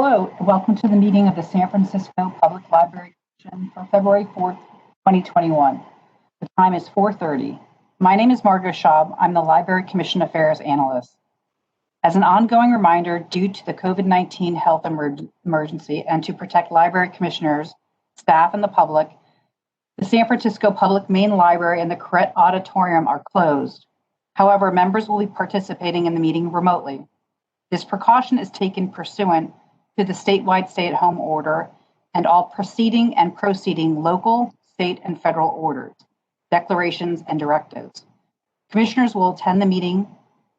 Hello, and welcome to the meeting of the San Francisco Public Library Commission for February 4th, 2021. The time is 4:30. My name is Margot Schaub. I'm the Library Commission Affairs Analyst. As an ongoing reminder, due to the COVID-19 health emergency and to protect library commissioners, staff, and the public, the San Francisco Public Main Library and the Corrett Auditorium are closed. However, members will be participating in the meeting remotely. This precaution is taken pursuant to the statewide stay-at-home order and all preceding and proceeding local, state, and federal orders, declarations, and directives. Commissioners will attend the meeting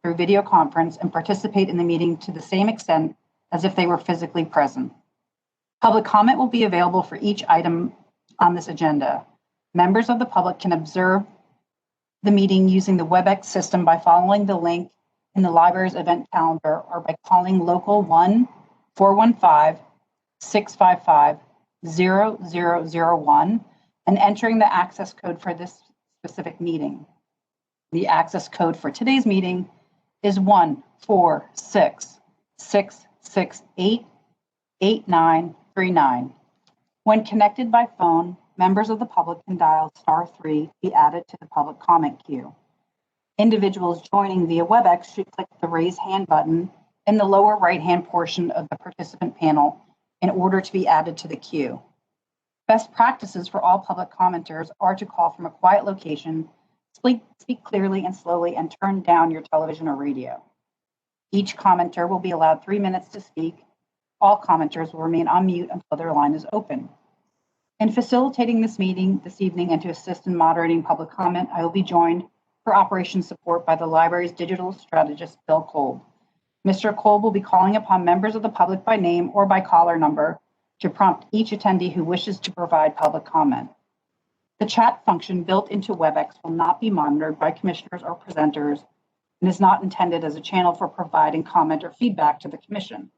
through video conference and participate in the meeting to the same extent as if they were physically present. Public comment will be available for each item on this agenda. Members of the public can observe the meeting using the Webex system by following the link in the library's event calendar or by calling local 1-415-655-0001 and entering the access code for this specific meeting. The access code for today's meeting is 146-668-8939. When connected by phone, members of the public can dial *3 to be added to the public comment queue. Individuals joining via Webex should click the raise hand button in the lower right-hand portion of the participant panel in order to be added to the queue. Best practices for all public commenters are to call from a quiet location, speak clearly and slowly, and turn down your television or radio. Each commenter will be allowed 3 minutes to speak. All commenters will remain on mute until their line is open. In facilitating this meeting this evening and to assist in moderating public comment, I will be joined for operations support by the library's digital strategist, Bill Kolb. Mr. Kolb will be calling upon members of the public by name or by caller number to prompt each attendee who wishes to provide public comment. The chat function built into Webex will not be monitored by commissioners or presenters and is not intended as a channel for providing comment or feedback to the commission.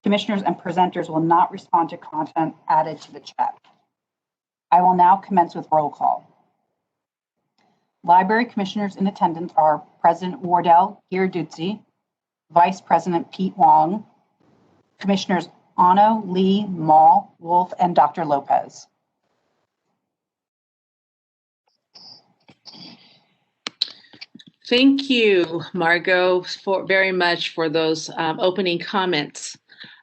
Commissioners and presenters will not respond to content added to the chat. I will now commence with roll call. Library commissioners in attendance are President Wardell Giarduzzi, Vice President Pete Wong, Commissioners Ano, Lee, Mall, Wolf, and Dr. Lopez. Thank you, Margot, very much for those opening comments.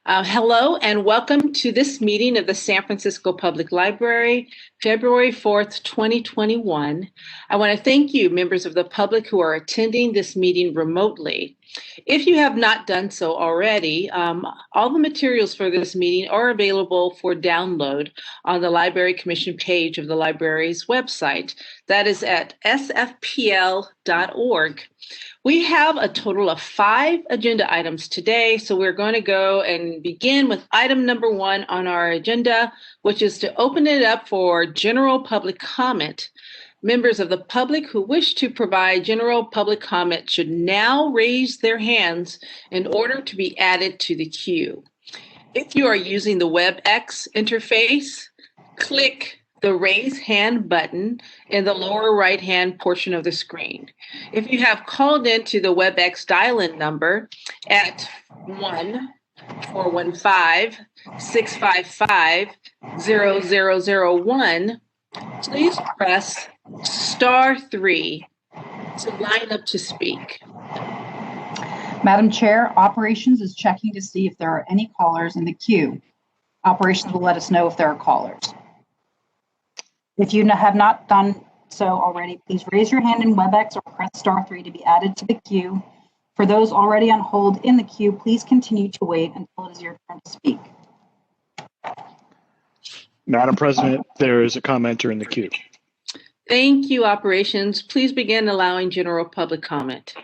Hello and welcome to this meeting of the San Francisco Public Library, February 4th, 2021. I want to thank you, members of the public who are attending this meeting remotely. If you have not done so already, all the materials for this meeting are available for download on the Library Commission page of the library's website. That is at sfpl.org. We have a total of 5 agenda items today, so we're going to go and begin with item number 1 on our agenda, which is to open it up for general public comment. Members of the public who wish to provide general public comment should now raise their hands in order to be added to the queue. If you are using the WebEx interface, click the raise hand button in the lower right-hand portion of the screen. If you have called into the WebEx dial-in number at 1-415-655-0001, please press *3 to line up to speak. Madam Chair, Operations is checking to see if there are any callers in the queue. Operations will let us know if there are callers. If you have not done so already, please raise your hand in Webex or press *3 to be added to the queue. For those already on hold in the queue, please continue to wait until it is your turn to speak. Madam President, there is a commenter in the queue. Thank you, Operations. Please begin allowing general public comment.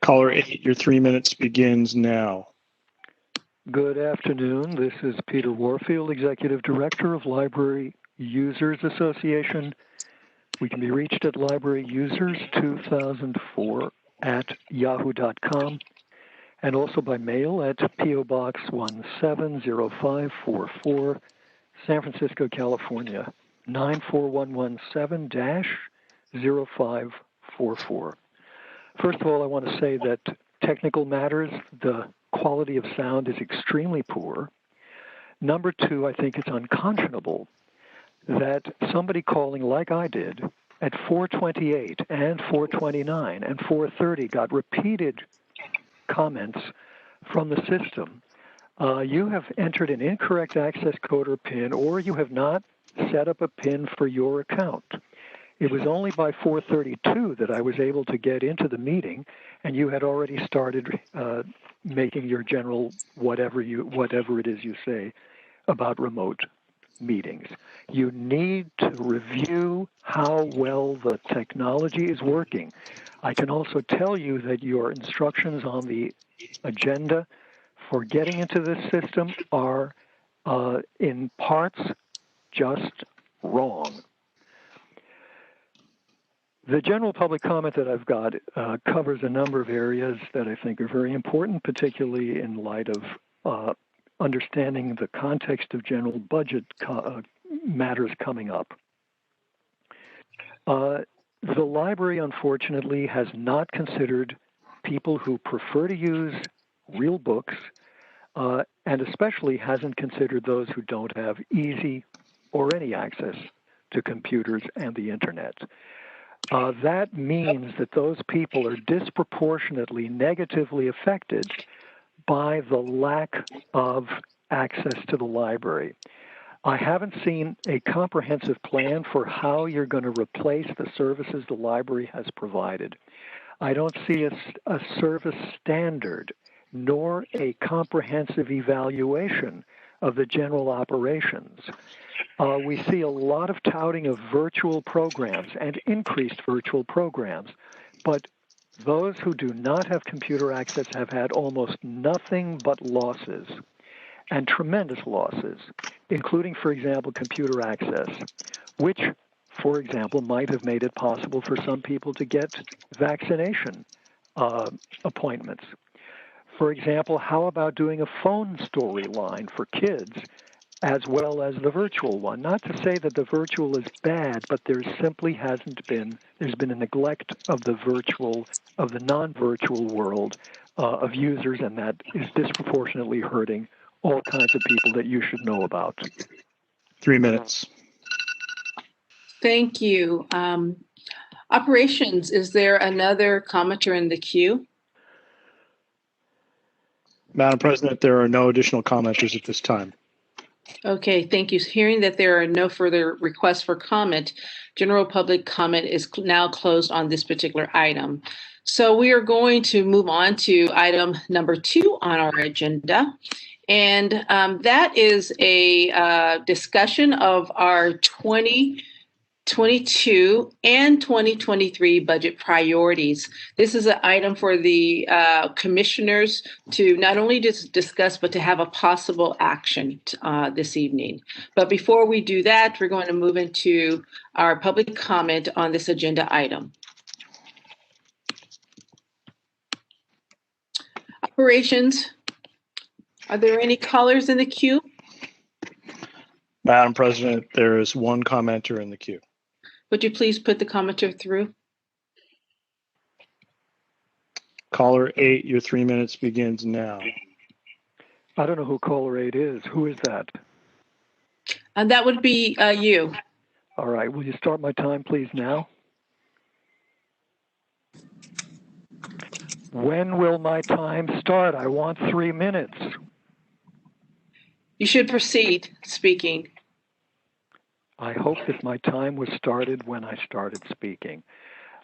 Caller 8, your 3 minutes begins now. Good afternoon. This is Peter Warfield, Executive Director of Library Users Association. We can be reached at libraryusers2004@yahoo.com and also by mail at P.O. Box 170544, San Francisco, California, 94117-0544. First of all, I want to say that technical matters, the quality of sound is extremely poor. Number two, I think it's unconscionable that somebody calling like I did at 4:28 and 4:29 and 4:30 got repeated comments from the system. You have entered an incorrect access code or PIN, or you have not set up a PIN for your account. It was only by 4:32 that I was able to get into the meeting, and you had already started making your general whatever it is you say about remote meetings. You need to review how well the technology is working. I can also tell you that your instructions on the agenda for getting into this system are in parts just wrong. The general public comment that I've got covers a number of areas that I think are very important, particularly in light of understanding the context of general budget matters coming up. The library, unfortunately, has not considered people who prefer to use real books, and especially hasn't considered those who don't have easy or any access to computers and the internet. That means that those people are disproportionately negatively affected by the lack of access to the library. I haven't seen a comprehensive plan for how you're going to replace the services the library has provided. I don't see a service standard, nor a comprehensive evaluation of the general operations. We see a lot of touting of virtual programs and increased virtual programs, but those who do not have computer access have had almost nothing but losses, and tremendous losses, including, for example, computer access, which, for example, might have made it possible for some people to get vaccination appointments. For example, how about doing a phone storyline for kids as well as the virtual one? Not to say that the virtual is bad, but there simply hasn't been, there's been a neglect of the virtual, of the non-virtual world of users, and that is disproportionately hurting all kinds of people that you should know about. 3 minutes. Thank you. Operations, is there another commenter in the queue? Madam President, there are no additional commenters at this time. Okay, thank you. Hearing that there are no further requests for comment, general public comment is now closed on this particular item. So we are going to move on to item number 2 on our agenda. And that is a discussion of our 2022 and 2023 budget priorities. This is an item for the commissioners to not only just discuss, but to have a possible action this evening. But before we do that, we're going to move into our public comment on this agenda item. Operations, are there any callers in the queue? Madam President, there is one commenter in the queue. Would you please put the commenter through? Caller 8, your 3 minutes begins now. I don't know who caller 8 is. Who is that? And that would be you. All right. Will you start my time, please, now? When will my time start? I want 3 minutes. You should proceed speaking. I hope that my time was started when I started speaking.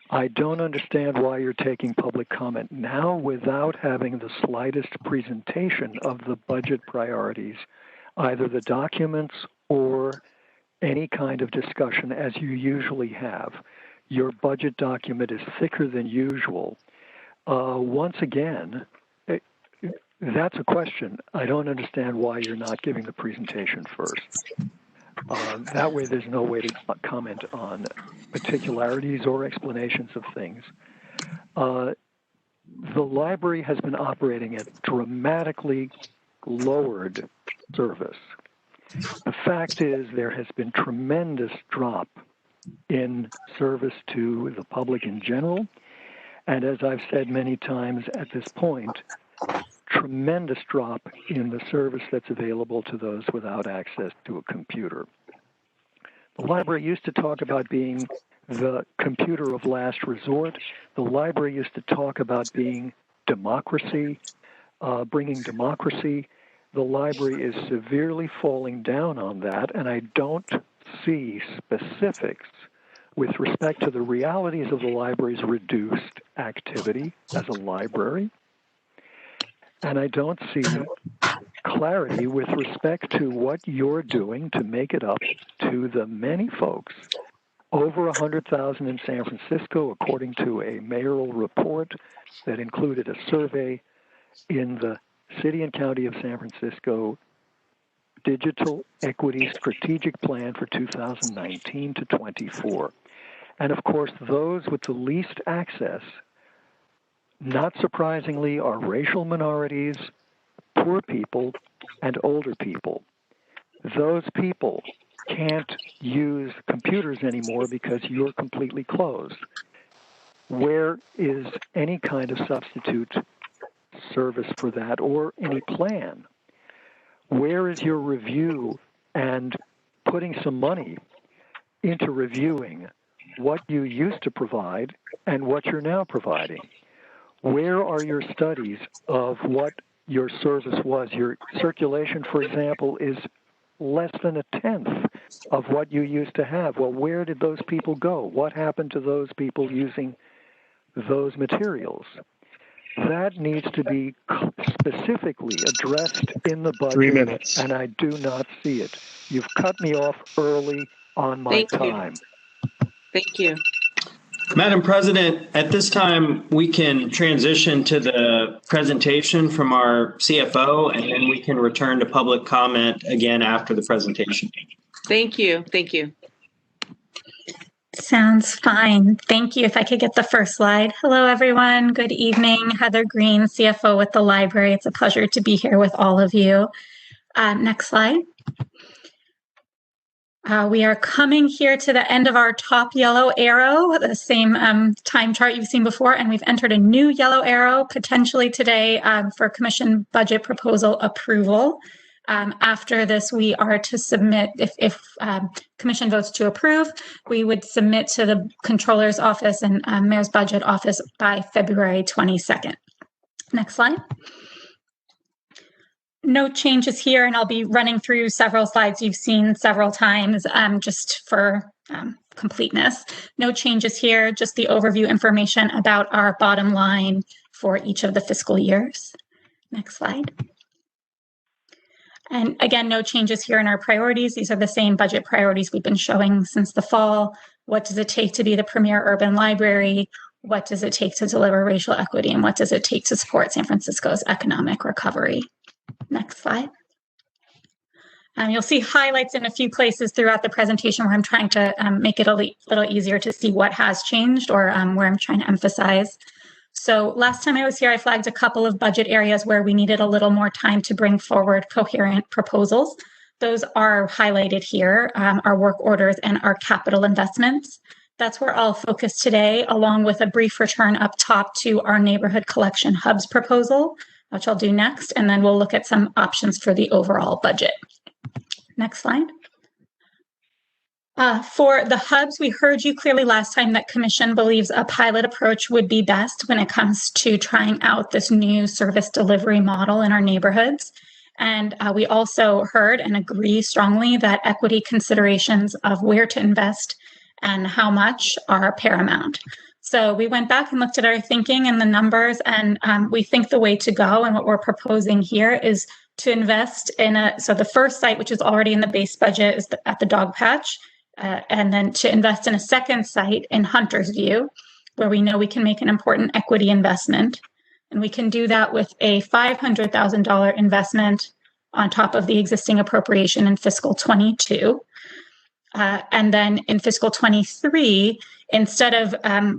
I don't understand why you're taking public comment now without having the slightest presentation of the budget priorities, either the documents or any kind of discussion as you usually have. Your budget document is thicker than usual. Once again, that's a question. I don't understand why you're not giving the presentation first. That way there's no way to comment on particularities or explanations of things. The library has been operating at dramatically lowered service. The fact is there has been tremendous drop in service to the public in general. And as I've said many times at this point, tremendous drop in the service that's available to those without access to a computer. The library used to talk about being the computer of last resort. The library used to talk about being democracy, bringing democracy. The library is severely falling down on that, and I don't see specifics with respect to the realities of the library's reduced activity as a library. And I don't see clarity with respect to what you're doing to make it up to the many folks, over 100,000 in San Francisco, according to a mayoral report that included a survey in the City and County of San Francisco Digital Equity Strategic Plan for 2019 to 24. And of course, those with the least access, not surprisingly, are racial minorities, poor people, and older people. Those people can't use computers anymore because you're completely closed. Where is any kind of substitute service for that, or any plan? Where is your review and putting some money into reviewing what you used to provide and what you're now providing? Where are your studies of what your service was? Your circulation, for example, is less than 1/10 of what you used to have. Well, where did those people go? What happened to those people using those materials? That needs to be specifically addressed in the budget, 3 minutes. and I do not see it. You've cut me off early on my time. Thank you. Madam President, at this time, we can transition to the presentation from our CFO, and then we can return to public comment again after the presentation. Thank you. Thank you. Sounds fine. Thank you. If I could get the first slide. Hello, everyone. Good evening. Heather Green, CFO with the library. It's a pleasure to be here with all of you. Next slide. We are coming here to the end of our top yellow arrow, the same time chart you've seen before, and we've entered a new yellow arrow potentially today for Commission budget proposal approval. After this, we are to submit, if Commission votes to approve, we would submit to the Controller's Office and Mayor's Budget Office by February 22nd. Next slide. No changes here, and I'll be running through several slides you've seen several times just for completeness. No changes here, just the overview information about our bottom line for each of the fiscal years. Next slide. And again, no changes here in our priorities. These are the same budget priorities we've been showing since the fall. What does it take to be the premier urban library? What does it take to deliver racial equity? And what does it take to support San Francisco's economic recovery? Next slide. You'll see highlights in a few places throughout the presentation where I'm trying to make it a little easier to see what has changed or where I'm trying to emphasize. So last time I was here, I flagged a couple of budget areas where we needed a little more time to bring forward coherent proposals. Those are highlighted here, our work orders and our capital investments. That's where I'll focus today, along with a brief return up top to our neighborhood collection hubs proposal, which I'll do next, and then we'll look at some options for the overall budget. Next slide. For the hubs, we heard you clearly last time that Commission believes a pilot approach would be best when it comes to trying out this new service delivery model in our neighborhoods. And we also heard and agree strongly that equity considerations of where to invest and how much are paramount. So we went back and looked at our thinking and the numbers, and we think the way to go and what we're proposing here is to invest in so the first site, which is already in the base budget, is at the Dog Patch. And then to invest in a second site in Hunter's View, where we know we can make an important equity investment. And we can do that with a $500,000 investment on top of the existing appropriation in fiscal 22. And then in fiscal 23, instead of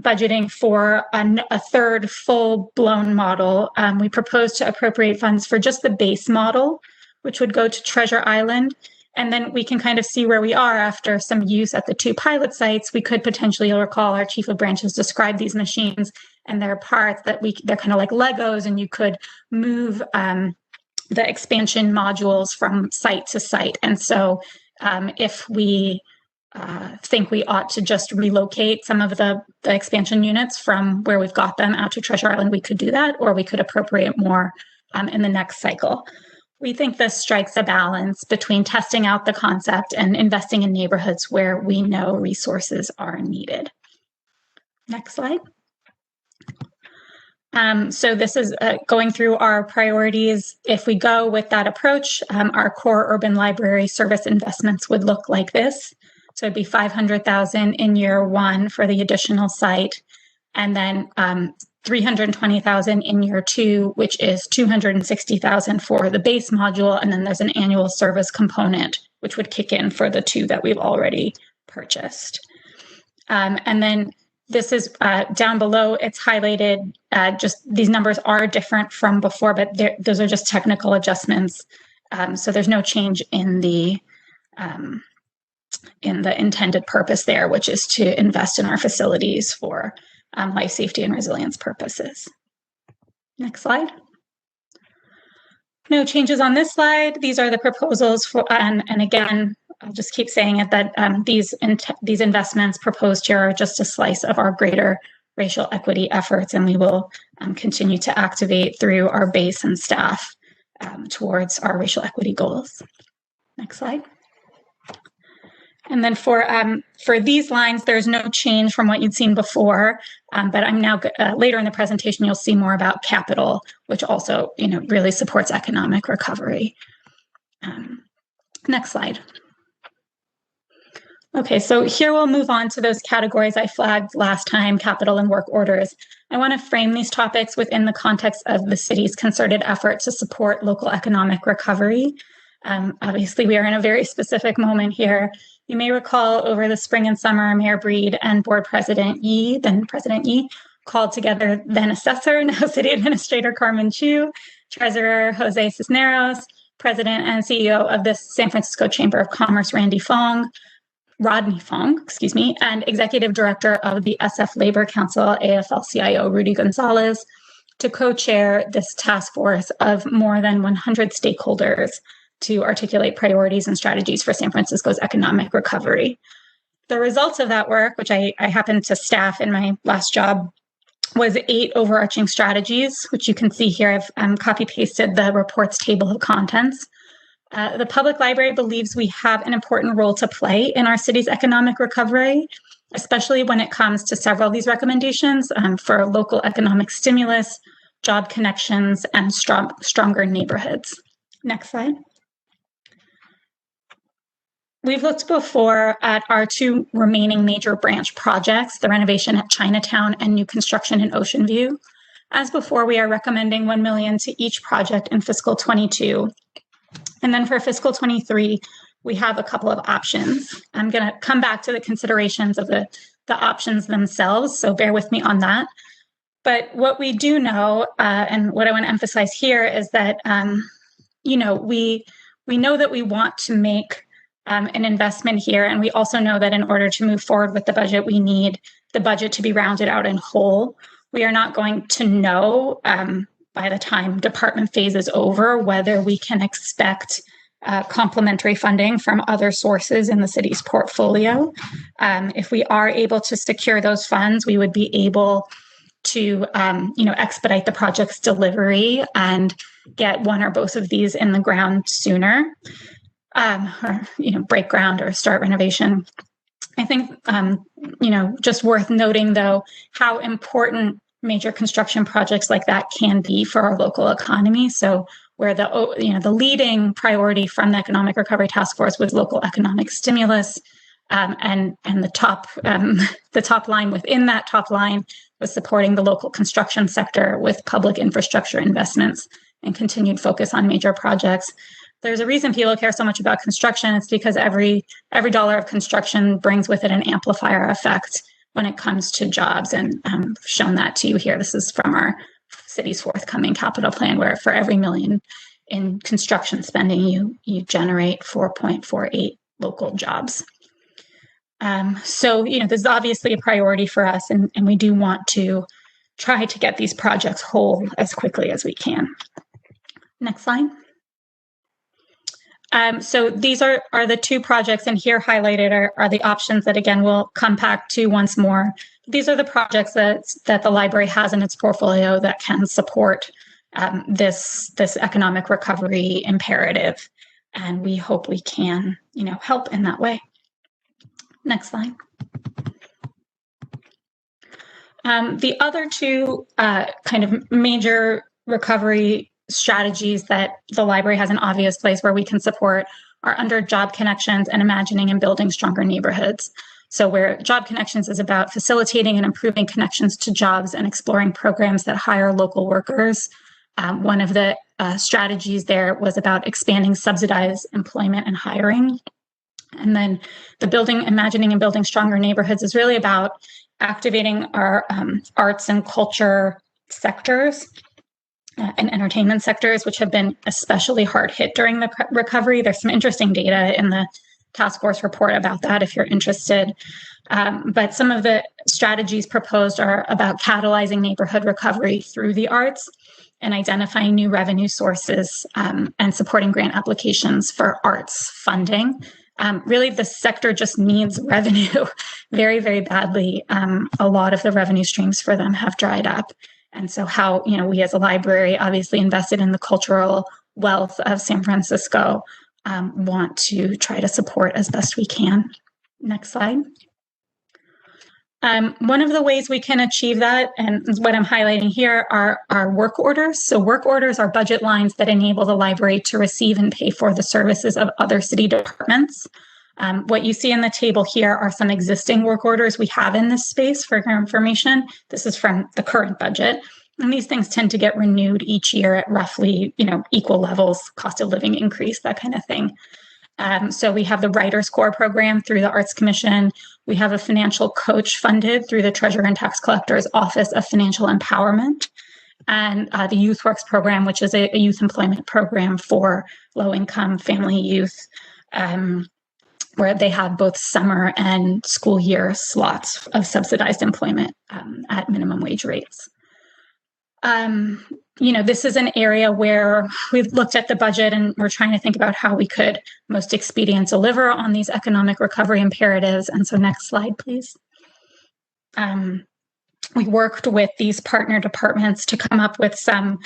budgeting for a third full-blown model, we propose to appropriate funds for just the base model, which would go to Treasure Island. And then we can kind of see where we are after some use at the two pilot sites. We could potentially, you'll recall, our chief of branches described these machines and there are parts that they're kind of like Legos, and you could move the expansion modules from site to site. And so if we think we ought to just relocate some of the expansion units from where we've got them out to Treasure Island, we could do that, or we could appropriate more in the next cycle. We think this strikes a balance between testing out the concept and investing in neighborhoods where we know resources are needed. Next slide. So this is going through our priorities. If we go with that approach, our core urban library service investments would look like this. So it'd be $500,000 in year one for the additional site, and then $320,000 in year two, which is $260,000 for the base module, and then there's an annual service component, which would kick in for the two that we've already purchased. And then this is down below, it's highlighted, just these numbers are different from before, but those are just technical adjustments. So there's no change in the intended purpose there, which is to invest in our facilities for life safety and resilience purposes. Next slide. No changes on this slide. These are the proposals for, and again, I'll just keep saying it, that these investments proposed here are just a slice of our greater racial equity efforts, and we will continue to activate through our base and staff towards our racial equity goals. Next slide. And then for these lines, there's no change from what you'd seen before, but I'm now later in the presentation, you'll see more about capital, which also really supports economic recovery. Next slide. Okay, so here we'll move on to those categories I flagged last time, capital and work orders. I want to frame these topics within the context of the city's concerted effort to support local economic recovery. Obviously, we are in a very specific moment here. You may recall over the spring and summer, Mayor Breed and Board President Yee, then President Yee, called together then Assessor, now City Administrator Carmen Chu, Treasurer Jose Cisneros, President and CEO of the San Francisco Chamber of Commerce, Rodney Fong, and Executive Director of the SF Labor Council, AFL-CIO, Rudy Gonzalez, to co-chair this task force of more than 100 stakeholders to articulate priorities and strategies for San Francisco's economic recovery. The results of that work, which I happened to staff in my last job, was 8 overarching strategies, which you can see here. I've copy-pasted the report's table of contents. The public library believes we have an important role to play in our city's economic recovery, especially when it comes to several of these recommendations for local economic stimulus, job connections, and stronger neighborhoods. Next slide. We've looked before at our 2 remaining major branch projects, the renovation at Chinatown and new construction in Ocean View. As before, we are recommending $1 million to each project in fiscal 22. And then for fiscal 23, we have a couple of options. I'm going to come back to the considerations of the options themselves, so bear with me on that. But what we do know, and what I want to emphasize here, is that we know that we want to make an investment here, and we also know that in order to move forward with the budget, we need the budget to be rounded out in whole. We are not going to know by the time department phase is over whether we can expect complementary funding from other sources in the city's portfolio. If we are able to secure those funds, we would be able to expedite the project's delivery and get one or both of these in the ground sooner, or break ground or start renovation. I think just worth noting though how important major construction projects like that can be for our local economy. So where the leading priority from the Economic Recovery Task Force was local economic stimulus, and the top line within that top line was supporting the local construction sector with public infrastructure investments and continued focus on major projects. There's a reason people care so much about construction. It's because every dollar of construction brings with it an amplifier effect when it comes to jobs, and I've shown that to you here. This is from our city's forthcoming capital plan, where for every $1 million in construction spending, you generate 4.48 local jobs. So this is obviously a priority for us, and we do want to try to get these projects whole as quickly as we can. Next slide. So these are the two projects, and here highlighted are the options that, again, we'll come back to once more. These are the projects that the library has in its portfolio that can support this economic recovery imperative, and we hope we can, help in that way. Next slide. The other two kind of major recovery strategies that the library has an obvious place where we can support are under job connections and imagining and building stronger neighborhoods. So where job connections is about facilitating and improving connections to jobs and exploring programs that hire local workers. One of the strategies there was about expanding subsidized employment and hiring. And then the imagining and building stronger neighborhoods is really about activating our arts and culture sectors and entertainment sectors, which have been especially hard hit during the recovery. There's some interesting data in the task force report about that if you're interested. But some of the strategies proposed are about catalyzing neighborhood recovery through the arts and identifying new revenue sources and supporting grant applications for arts funding. Really, the sector just needs revenue very, very badly. A lot of the revenue streams for them have dried up. And so how, we as a library obviously invested in the cultural wealth of San Francisco, want to try to support as best we can. Next slide. One of the ways we can achieve that, and what I'm highlighting here, are work orders. So work orders are budget lines that enable the library to receive and pay for the services of other city departments. What you see in the table here are some existing work orders we have in this space for your information. This is from the current budget. And these things tend to get renewed each year at roughly, equal levels, cost of living increase, that kind of thing. So we have the Writers' Corps program through the Arts Commission. We have a financial coach funded through the Treasurer and Tax Collector's Office of Financial Empowerment. And the Youth Works program, which is a youth employment program for low-income family youth, where they have both summer and school year slots of subsidized employment at minimum wage rates. This is an area where we've looked at the budget and we're trying to think about how we could most expedient deliver on these economic recovery imperatives. And so next slide, please. We worked with these partner departments to come up with some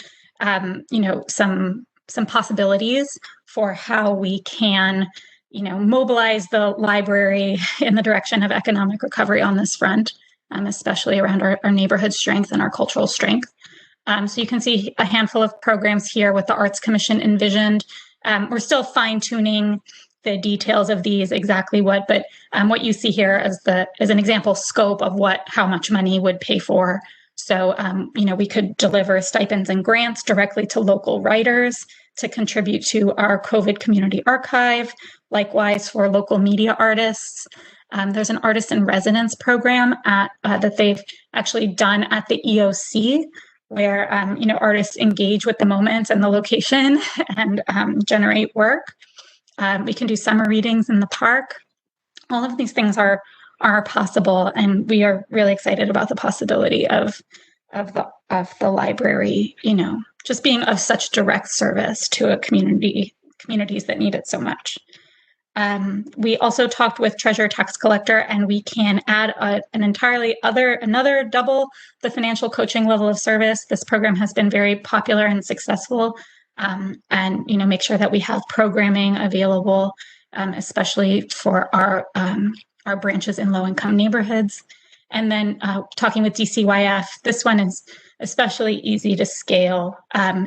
possibilities for how we can, mobilize the library in the direction of economic recovery on this front, especially around our neighborhood strength and our cultural strength. So you can see a handful of programs here with the Arts Commission envisioned. We're still fine-tuning the details of these exactly what you see here as an example scope of how much money would pay for. So, we could deliver stipends and grants directly to local writers to contribute to our COVID community archive. Likewise, for local media artists. There's an artist in residence program that they've actually done at the EOC, where artists engage with the moment and the location and generate work. We can do summer readings in the park. All of these things are possible, and we are really excited about the possibility of the library, just being of such direct service to communities that need it so much. We also talked with Treasurer Tax Collector, and we can add another double the financial coaching level of service. This program has been very popular and successful, and make sure that we have programming available, especially for our branches in low-income neighborhoods. And then talking with DCYF, this one is especially easy to scale,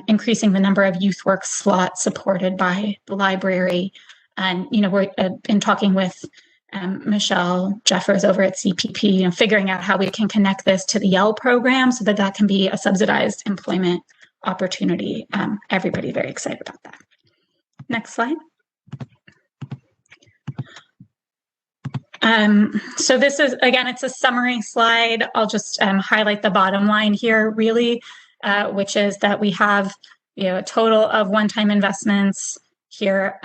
increasing the number of youth work slots supported by the library. And, we're in talking with Michelle Jeffers over at CPP, figuring out how we can connect this to the Yell program so that can be a subsidized employment opportunity. Everybody very excited about that. Next slide. So this is, again, it's a summary slide. I'll just highlight the bottom line here, really, which is that we have a total of one-time investments here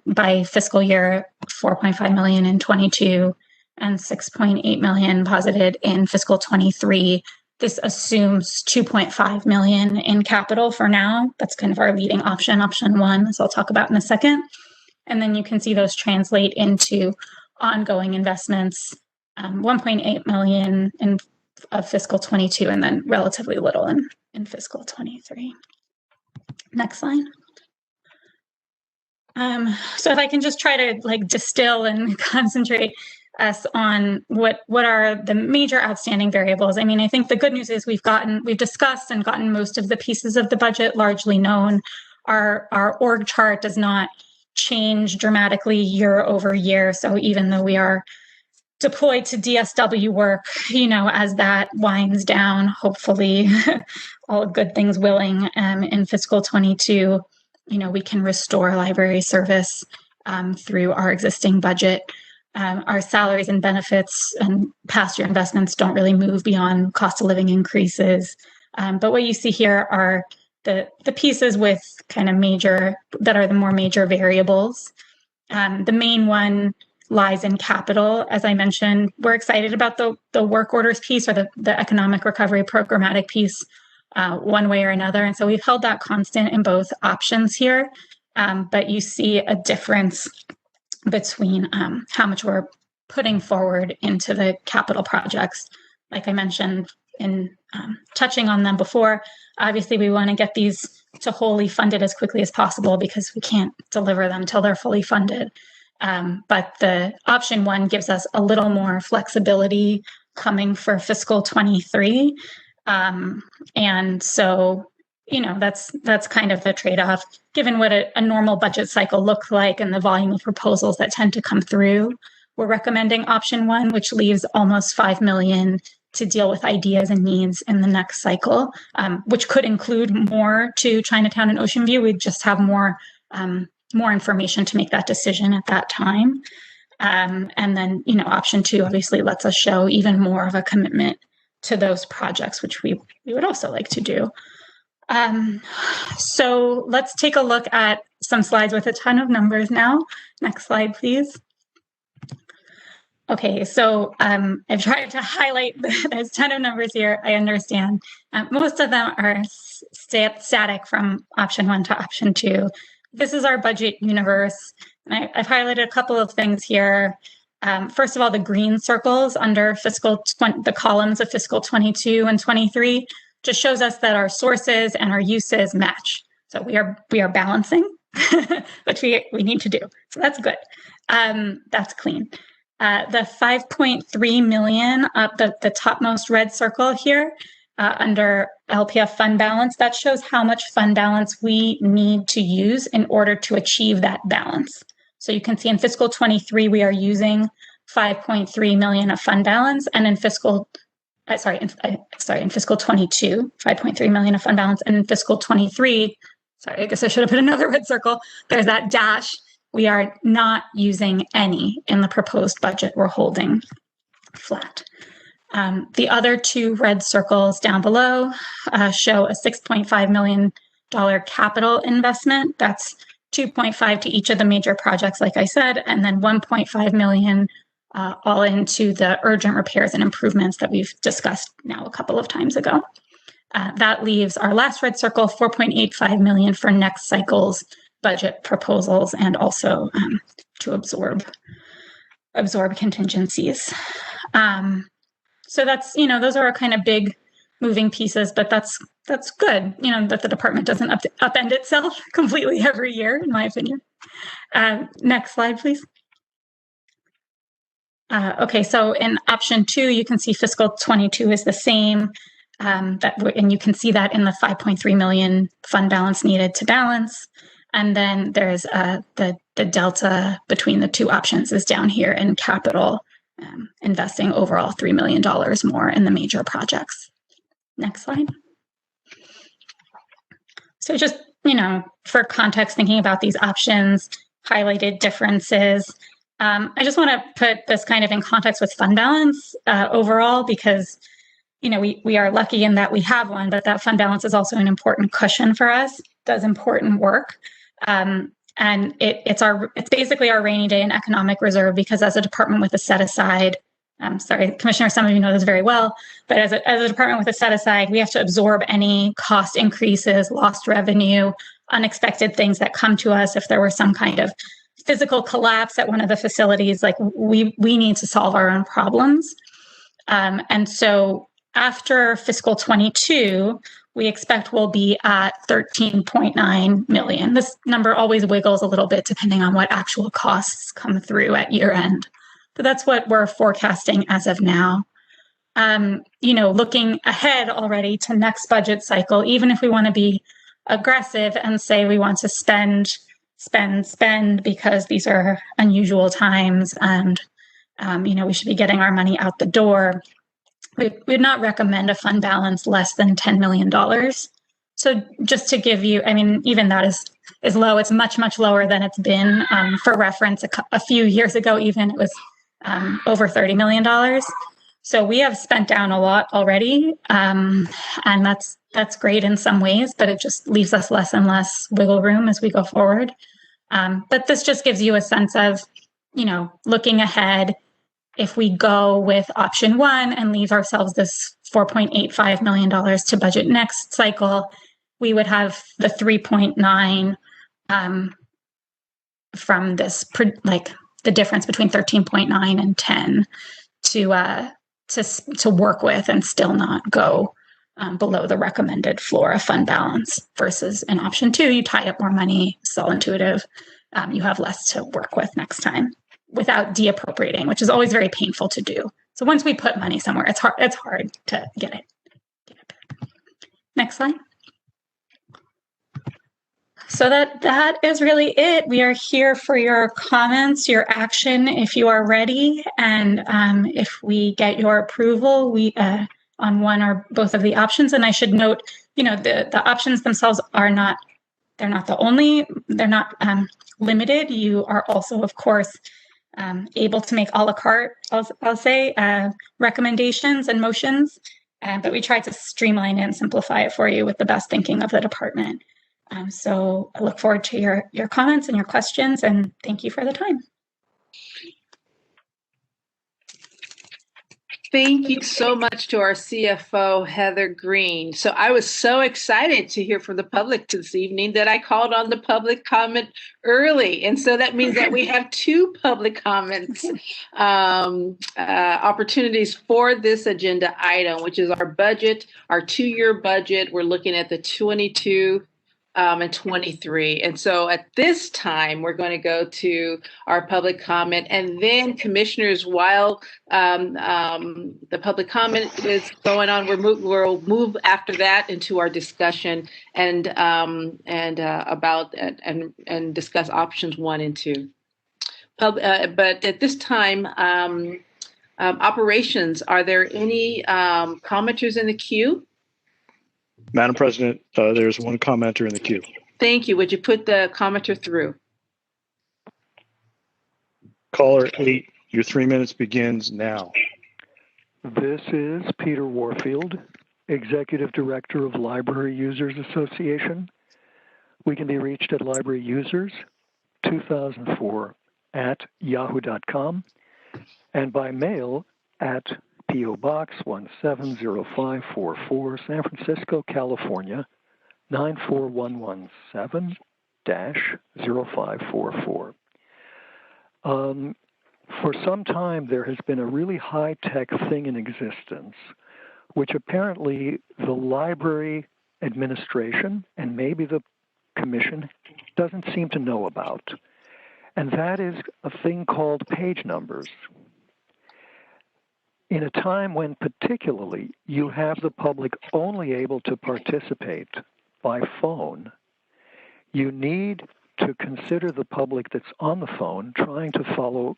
by fiscal year, 4.5 million in 22 and 6.8 million posited in fiscal 23. this assumes 2.5 million in capital for now. That's kind of our leading option, option one, as I'll talk about in a second. And then you can see those translate into ongoing investments, 1.8 million in fiscal 22, and then relatively little in fiscal 23. Next slide. So if I can just try to like distill and concentrate us on what are the major outstanding variables. I mean, I think the good news is we've discussed and gotten most of the pieces of the budget largely known. Our org chart does not change dramatically year over year. So even though we are deployed to DSW work, as that winds down, hopefully all good things willing, in fiscal 22, we can restore library service through our existing budget. Our salaries and benefits and past year investments don't really move beyond cost of living increases. But what you see here are the pieces with kind of that are the more major variables. The main one lies in capital. As I mentioned, we're excited about the work orders piece or the economic recovery programmatic piece one way or another. And so we've held that constant in both options here. But you see a difference between how much we're putting forward into the capital projects. Like I mentioned in touching on them before, obviously we want to get these to wholly funded as quickly as possible because we can't deliver them till they're fully funded. But the option one gives us a little more flexibility coming for fiscal 23. And so that's kind of the trade-off. Given what a normal budget cycle looks like and the volume of proposals that tend to come through, we're recommending option one, which leaves almost 5 million to deal with ideas and needs in the next cycle, which could include more to Chinatown and Ocean View. We'd just have more information to make that decision at that time. And then, option two obviously lets us show even more of a commitment to those projects, which we would also like to do. So let's take a look at some slides with a ton of numbers now. Next slide, please. Okay, so I've tried to highlight, there's a ton of numbers here, I understand. Most of them are static from option one to option two. This is our budget universe. And I've highlighted a couple of things here. First of all, the green circles under the columns of fiscal 22 and 23 just shows us that our sources and our uses match. So we are balancing, which we need to do. So that's good. That's clean. The 5.3 million up the topmost red circle here under LPF fund balance, that shows how much fund balance we need to use in order to achieve that balance. So you can see in fiscal 23, we are using 5.3 million of fund balance, and in fiscal 22, 5.3 million of fund balance, and in fiscal 23, I guess I should have put another red circle. There's that dash. We are not using any in the proposed budget. We're holding flat. The other two red circles down below show a $6.5 million capital investment. That's 2.5 to each of the major projects, like I said, and then 1.5 million all into the urgent repairs and improvements that we've discussed now a couple of times ago. That leaves our last red circle, 4.85 million for next cycle's budget proposals and also to absorb contingencies. So that's, those are our kind of big moving pieces, but that's good, that the department doesn't upend itself completely every year, in my opinion. Next slide, please. Okay, so in option two, you can see fiscal 22 is the same, and you can see that in the 5.3 million fund balance needed to balance. And then there's the delta between the two options is down here in capital, investing overall $3 million more in the major projects. Next slide. So just, for context, thinking about these options, highlighted differences. I just want to put this kind of in context with fund balance overall, because, we are lucky in that we have one, but that fund balance is also an important cushion for us, does important work. And it's basically our rainy day and economic reserve, because as a department with a set aside I'm sorry, Commissioner, some of you know this very well, but as a department with a set aside, we have to absorb any cost increases, lost revenue, unexpected things that come to us. If there were some kind of physical collapse at one of the facilities, like we need to solve our own problems. And so after fiscal 22, we expect we'll be at 13.9 million. This number always wiggles a little bit depending on what actual costs come through at year end. But that's what we're forecasting as of now. Looking ahead already to next budget cycle, even if we want to be aggressive and say we want to spend because these are unusual times and, we should be getting our money out the door, we would not recommend a fund balance less than $10 million. So just to give you, even that is low. It's much, much lower than it's been. For reference, a few years ago, even it was over $30 million. So we have spent down a lot already. And that's great in some ways, but it just leaves us less and less wiggle room as we go forward. But this just gives you a sense of, looking ahead. If we go with option one and leave ourselves this $4.85 million to budget next cycle, we would have the 3.9 from this, the difference between 13.9 and 10 to work with and still not go below the recommended floor of fund balance versus in option two, you tie up more money, it's all intuitive. You have less to work with next time without deappropriating, which is always very painful to do. So once we put money somewhere, it's hard to get it back. Next slide. So that is really it. We are here for your comments, your action, if you are ready. And if we get your approval, we on one or both of the options. And I should note, the options themselves they're not limited. You are also, of course, able to make a la carte, I'll say, recommendations and motions, but we tried to streamline it and simplify it for you with the best thinking of the department. So I look forward to your comments and your questions, and thank you for the time. Thank you so much to our CFO, Heather Green. So I was so excited to hear from the public this evening that I called on the public comment early. And so that means that we have two public comments opportunities for this agenda item, which is our budget, our 2-year budget. We're looking at the 22 and 23. And so at this time, we're going to go to our public comment, and then commissioners, while the public comment is going on, we'll move after that into our discussion and discuss options 1 and 2. But at this time, operations, are there any commenters in the queue? Madam President, there's one commenter in the queue. Thank you. Would you put the commenter through? Caller 8, your 3 minutes begins now. This is Peter Warfield, Executive Director of Library Users Association. We can be reached at libraryusers2004@yahoo.com and by mail at P.O. Box 170544, San Francisco, California, 94117-0544. For some time, there has been a really high-tech thing in existence, which apparently the library administration and maybe the commission doesn't seem to know about. And that is a thing called page numbers. In a time when particularly you have the public only able to participate by phone, you need to consider the public that's on the phone trying to follow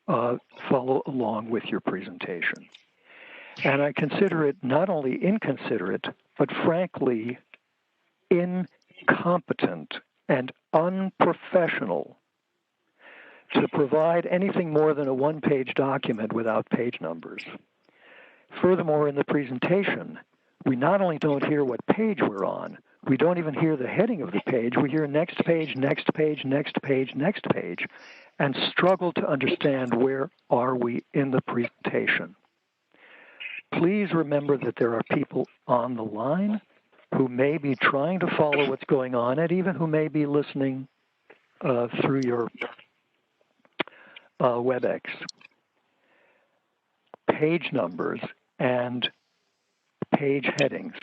along with your presentation. And I consider it not only inconsiderate, but frankly incompetent and unprofessional to provide anything more than a one-page document without page numbers. Furthermore, in the presentation, we not only don't hear what page we're on, We don't even hear the heading of the page. We hear next page, next page, next page, next page, and struggle to understand where are we in the presentation. Please remember that there are people on the line who may be trying to follow what's going on, and even who may be listening through your Webex. Page numbers and page headings.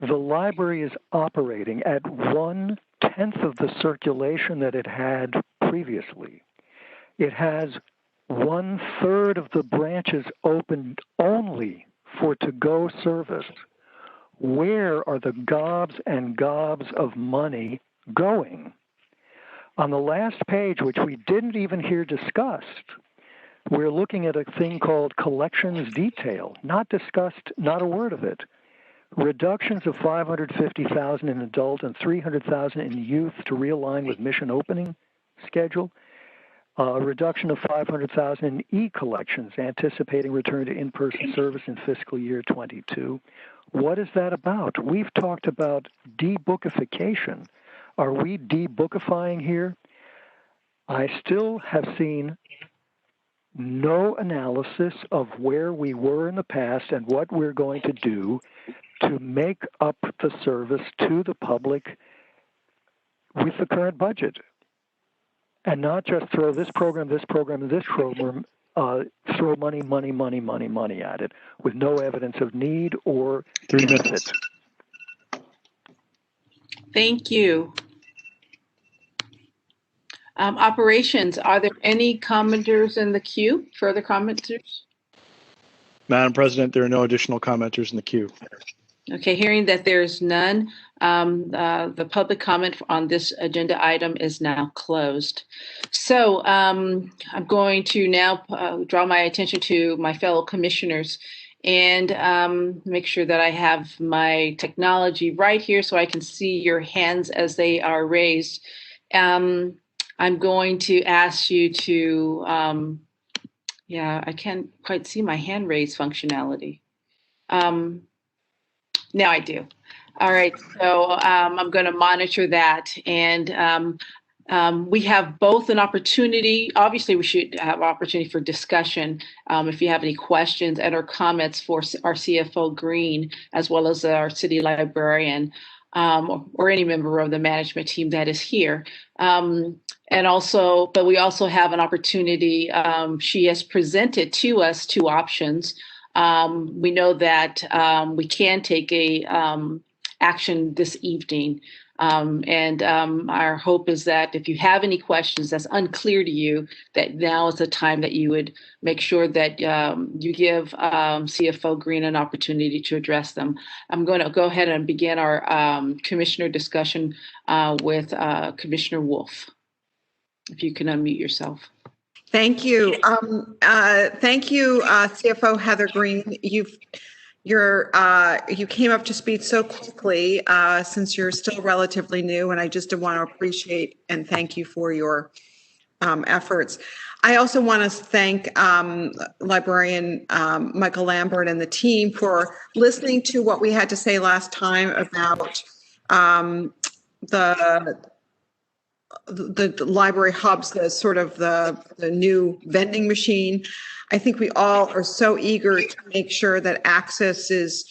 The library is operating at 1/10 of the circulation that it had previously. It has 1/3 of the branches open only for to-go service. Where are the gobs and gobs of money going? On the last page, which we didn't even hear discussed, we're looking at a thing called collections detail, not discussed, not a word of it. Reductions of $550,000 in adult and $300,000 in youth to realign with mission opening schedule. Reduction of $500,000 in e-collections, anticipating return to in-person service in fiscal year 22. What is that about? We've talked about debookification. Are we debookifying here? I still have seen no analysis of where we were in the past and what we're going to do to make up the service to the public with the current budget. And not just throw this program, this program, and this program, throw money at it with no evidence of need or benefit. Thank you. Operations, are there any commenters in the queue? Further commenters? Madam President, there are no additional commenters in the queue. Okay, hearing that there's none, the public comment on this agenda item is now closed. So I'm going to now draw my attention to my fellow commissioners and make sure that I have my technology right here so I can see your hands as they are raised. I'm going to ask you to, I can't quite see my hand raise functionality. Now I do. All right, so I'm going to monitor that. And we have both an opportunity. Obviously, we should have opportunity for discussion if you have any questions and or comments for our CFO Green, as well as our city librarian or any member of the management team that is here. And also, but we also have an opportunity. She has presented to us two options. We know that we can take a action this evening. And our hope is that if you have any questions that's unclear to you, that now is the time that you would make sure that you give CFO Green an opportunity to address them. I'm going to go ahead and begin our commissioner discussion with Commissioner Wolf. If you can unmute yourself. Thank you. Thank you, CFO Heather Green. You came up to speed so quickly since you're still relatively new, and I just want to appreciate and thank you for your efforts. I also want to thank Librarian Michael Lambert and the team for listening to what we had to say last time about the library hubs, the sort of the new vending machine. I think we all are so eager to make sure that access is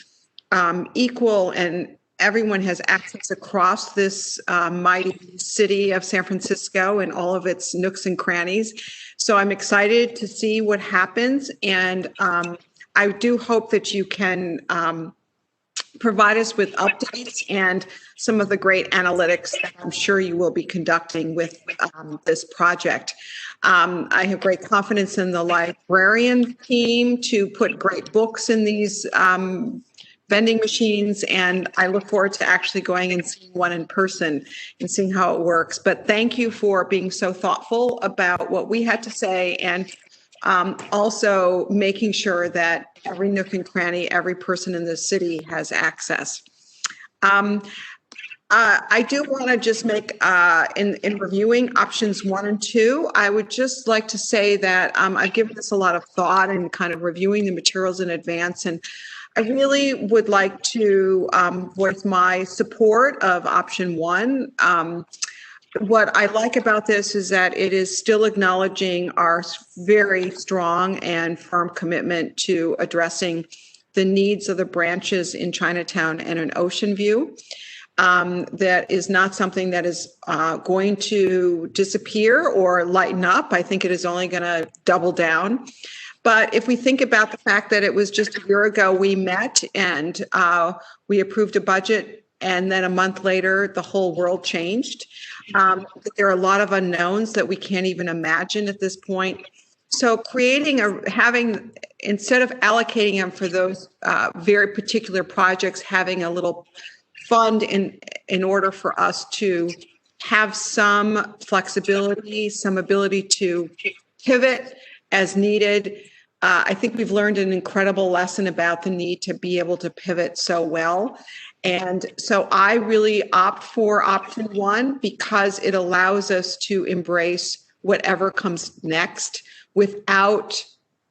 equal and everyone has access across this mighty city of San Francisco and all of its nooks and crannies. So I'm excited to see what happens. And I do hope that you can provide us with updates and some of the great analytics that I'm sure you will be conducting with this project. I have great confidence in the librarian team to put great books in these vending machines, and I look forward to actually going and seeing one in person and seeing how it works. But thank you for being so thoughtful about what we had to say, and also making sure that every nook and cranny, every person in the city has access. I do want to just make, in reviewing options 1 and 2, I would just like to say that I've given this a lot of thought and kind of reviewing the materials in advance. And I really would like to voice my support of option one. What I like about this is that it is still acknowledging our very strong and firm commitment to addressing the needs of the branches in Chinatown and in Ocean View. That is not something that is going to disappear or lighten up. I think it is only going to double down. But if we think about the fact that it was just a year ago we met and we approved a budget, and then a month later the whole world changed, there are a lot of unknowns that we can't even imagine at this point. So instead of allocating them for those very particular projects, having a little fund in order for us to have some flexibility, some ability to pivot as needed. I think we've learned an incredible lesson about the need to be able to pivot so well. And so I really opt for option one because it allows us to embrace whatever comes next without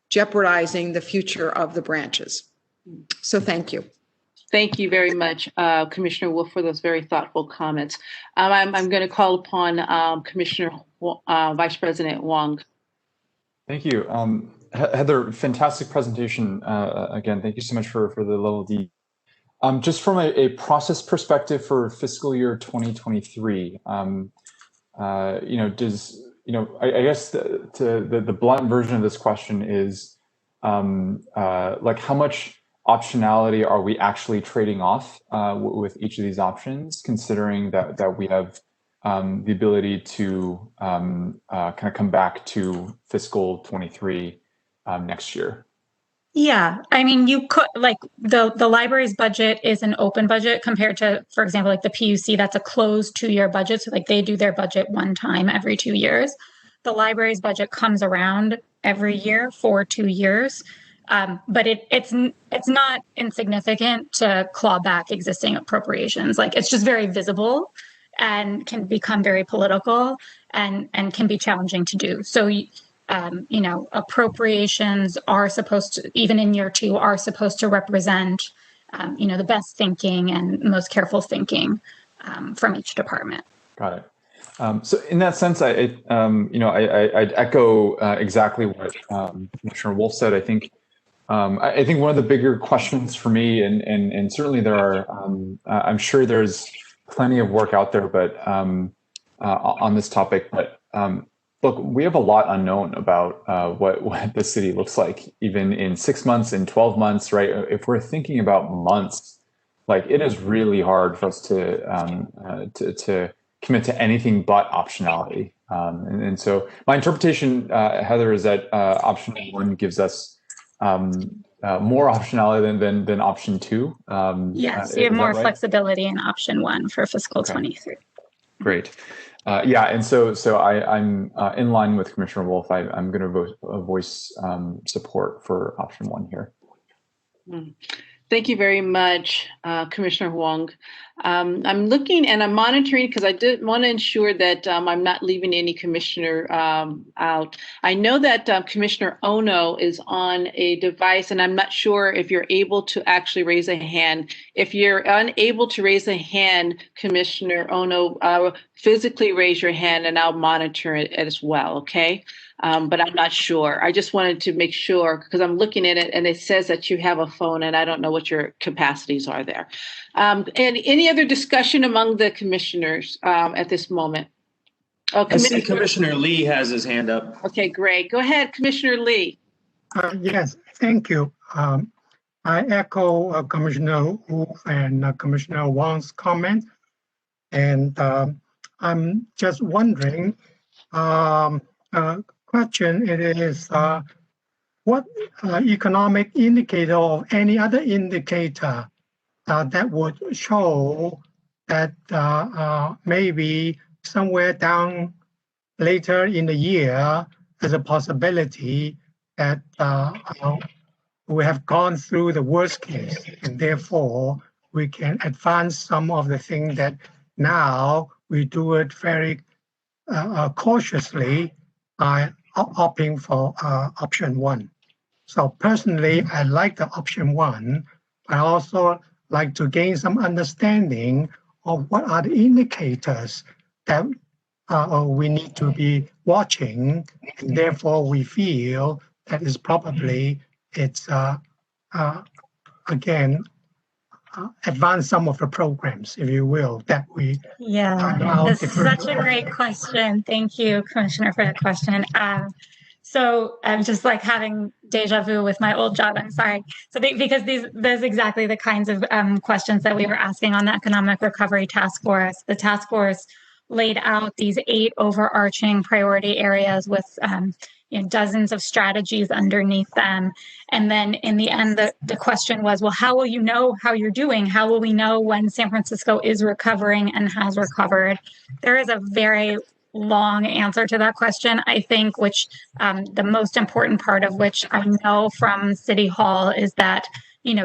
jeopardizing the future of the branches. So thank you. Thank you very much, Commissioner Wolf, for those very thoughtful comments. I'm going to call upon Commissioner Vice President Wong. Thank you. Heather, fantastic presentation. Again, thank you so much for the level of detail. Just from a process perspective for fiscal year 2023, I guess the blunt version of this question is like how much optionality are we actually trading off with each of these options, considering that we have the ability to kind of come back to fiscal 23 next year? Yeah, I mean, you could, like, the library's budget is an open budget compared to, for example, like the PUC, that's a closed 2-year budget. So like they do their budget one time every 2 years. The library's budget comes around every year for 2 years. But it's not insignificant to claw back existing appropriations. Like, it's just very visible and can become very political and can be challenging to do. So, appropriations are supposed to, even in year 2, are supposed to represent, the best thinking and most careful thinking from each department. Got it. So in that sense, I'd echo exactly what Commissioner Wolf said. I think one of the bigger questions for me, and certainly there are, I'm sure there's plenty of work out there, but on this topic. But look, we have a lot unknown about what the city looks like, even in 6 months, in 12 months, right? If we're thinking about months, like it is really hard for us to commit to anything but optionality. And so my interpretation, Heather, is that option 1 gives us more optionality than option 2. Yes, you have more flexibility in option 1 for fiscal 23. Great. Yeah, and so I'm in line with Commissioner Wolf. I'm going to voice support for option 1 here. Thank you very much, Commissioner Wong. I'm looking and I'm monitoring because I did want to ensure that I'm not leaving any commissioner out. I know that Commissioner Ono is on a device, and I'm not sure if you're able to actually raise a hand. If you're unable to raise a hand, Commissioner Ono, physically raise your hand and I'll monitor it as well, okay? But I'm not sure. I just wanted to make sure because I'm looking at it and it says that you have a phone and I don't know what your capacities are there. And any other discussion among the commissioners at this moment? Oh, Commissioner Lee has his hand up. Okay, great. Go ahead, Commissioner Lee. Yes, thank you. I echo Commissioner Wolf and Commissioner Wong's comment. And I'm just wondering, question it is what economic indicator or any other indicator that would show that maybe somewhere down later in the year there's a possibility that we have gone through the worst case and therefore we can advance some of the things that now we do it very cautiously by opting for option 1. So personally, I like the option 1, but also like to gain some understanding of what are the indicators that we need to be watching, and therefore we feel that is probably again advance some of the programs, if you will, that we This is such a great question. Thank you, Commissioner, for that question. So I'm just like having deja vu with my old job. I'm sorry. So because there's exactly the kinds of questions that we were asking on the Economic Recovery Task Force. The task force laid out these 8 overarching priority areas with dozens of strategies underneath them. And then in the end, the question was, well, how will you know how you're doing? How will we know when San Francisco is recovering and has recovered? There is a very long answer to that question, I think, which the most important part of which I know from City Hall is that,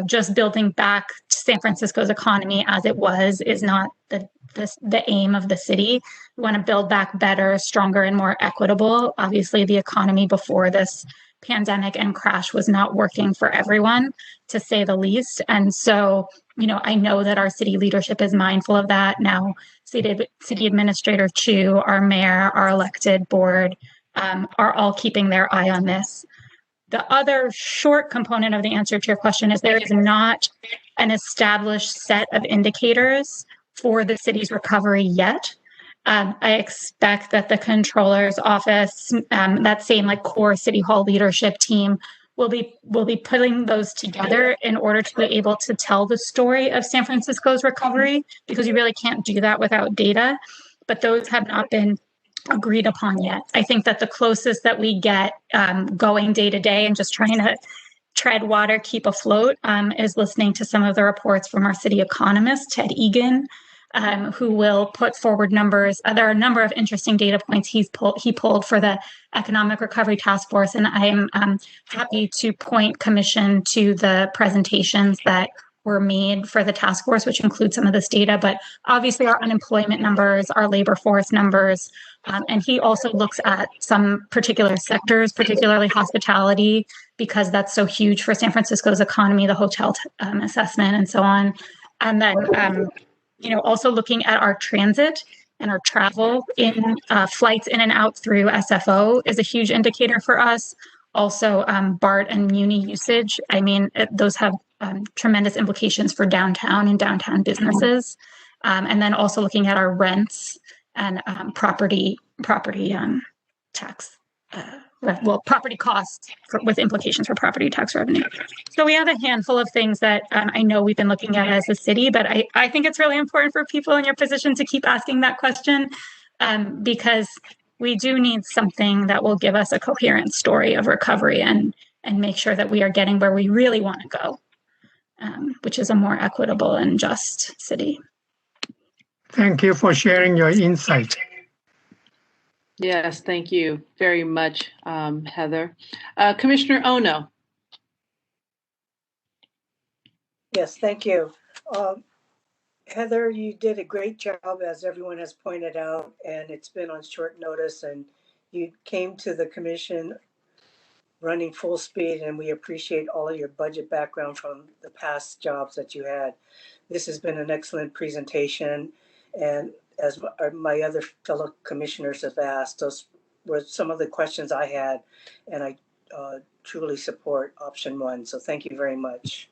just building back San Francisco's economy as it was is not the aim of the city. We want to build back better, stronger, and more equitable. Obviously, the economy before this pandemic and crash was not working for everyone, to say the least. And so, I know that our city leadership is mindful of that. Now, City Administrator Chu, our mayor, our elected board are all keeping their eye on this. The other short component of the answer to your question is there is not an established set of indicators for the city's recovery yet. I expect that the controller's office, that same core City Hall leadership team, will be putting those together in order to be able to tell the story of San Francisco's recovery, because you really can't do that without data. But those have not been agreed upon yet. I think that the closest that we get going day to day and just trying to tread water, keep afloat, is listening to some of the reports from our city economist, Ted Egan, who will put forward numbers. There are a number of interesting data points he pulled for the Economic Recovery Task Force, and I am happy to point Commission to the presentations that were made for the task force, which include some of this data, but obviously our unemployment numbers, our labor force numbers, and he also looks at some particular sectors, particularly hospitality, because that's so huge for San Francisco's economy, the hotel assessment and so on. And then, also looking at our transit and our travel in flights in and out through SFO is a huge indicator for us. Also, BART and Muni usage. I mean, those have tremendous implications for downtown and downtown businesses. And then also looking at our rents and property tax, property costs with implications for property tax revenue. So we have a handful of things that I know we've been looking at as a city, but I think it's really important for people in your position to keep asking that question, because we do need something that will give us a coherent story of recovery and make sure that we are getting where we really want to go, which is a more equitable and just city. Thank you for sharing your insight. Yes, thank you very much, Heather. Commissioner Ono. Yes, thank you. Heather, you did a great job, as everyone has pointed out, and it's been on short notice, and you came to the commission running full speed, and we appreciate all of your budget background from the past jobs that you had. This has been an excellent presentation, and as my other fellow commissioners have asked, those were some of the questions I had, and I truly support option 1. So thank you very much.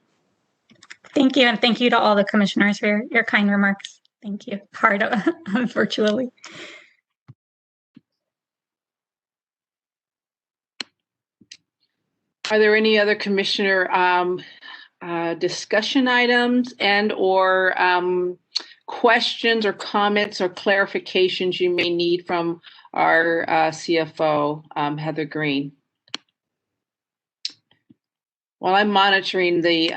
Thank you, and thank you to all the commissioners for your kind remarks. Thank you. Hard virtually. Are there any other commissioner discussion items and or questions or comments or clarifications you may need from our CFO, Heather Green? While I'm monitoring the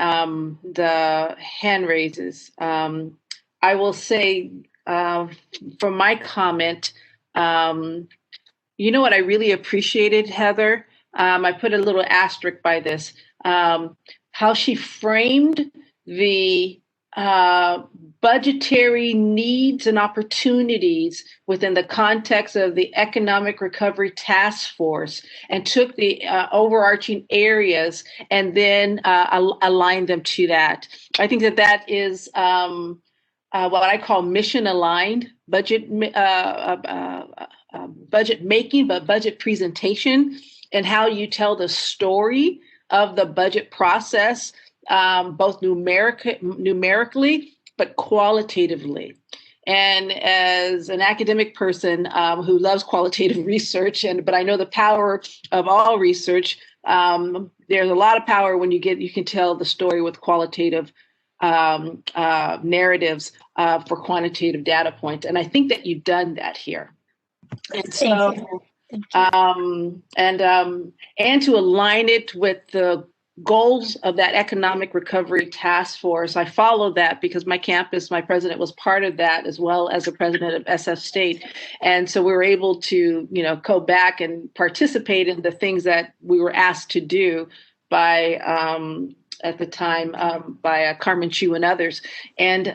hand raises, I will say from my comment, you know what I really appreciated, Heather? I put a little asterisk by this, how she framed the budgetary needs and opportunities within the context of the Economic Recovery Task Force and took the overarching areas and then aligned them to that. I think that is what I call mission aligned budget making, but budget presentation, and how you tell the story of the budget process, both numerically, but qualitatively. And as an academic person who loves qualitative research, but I know the power of all research, there's a lot of power when you can tell the story with qualitative narratives for quantitative data points. And I think that you've done that here. And so, and to align it with the goals of that Economic Recovery Task Force, I followed that because my campus, my president was part of that, as well as the president of SF State. And so we were able to, go back and participate in the things that we were asked to do by, at the time, by Carmen Chu and others. And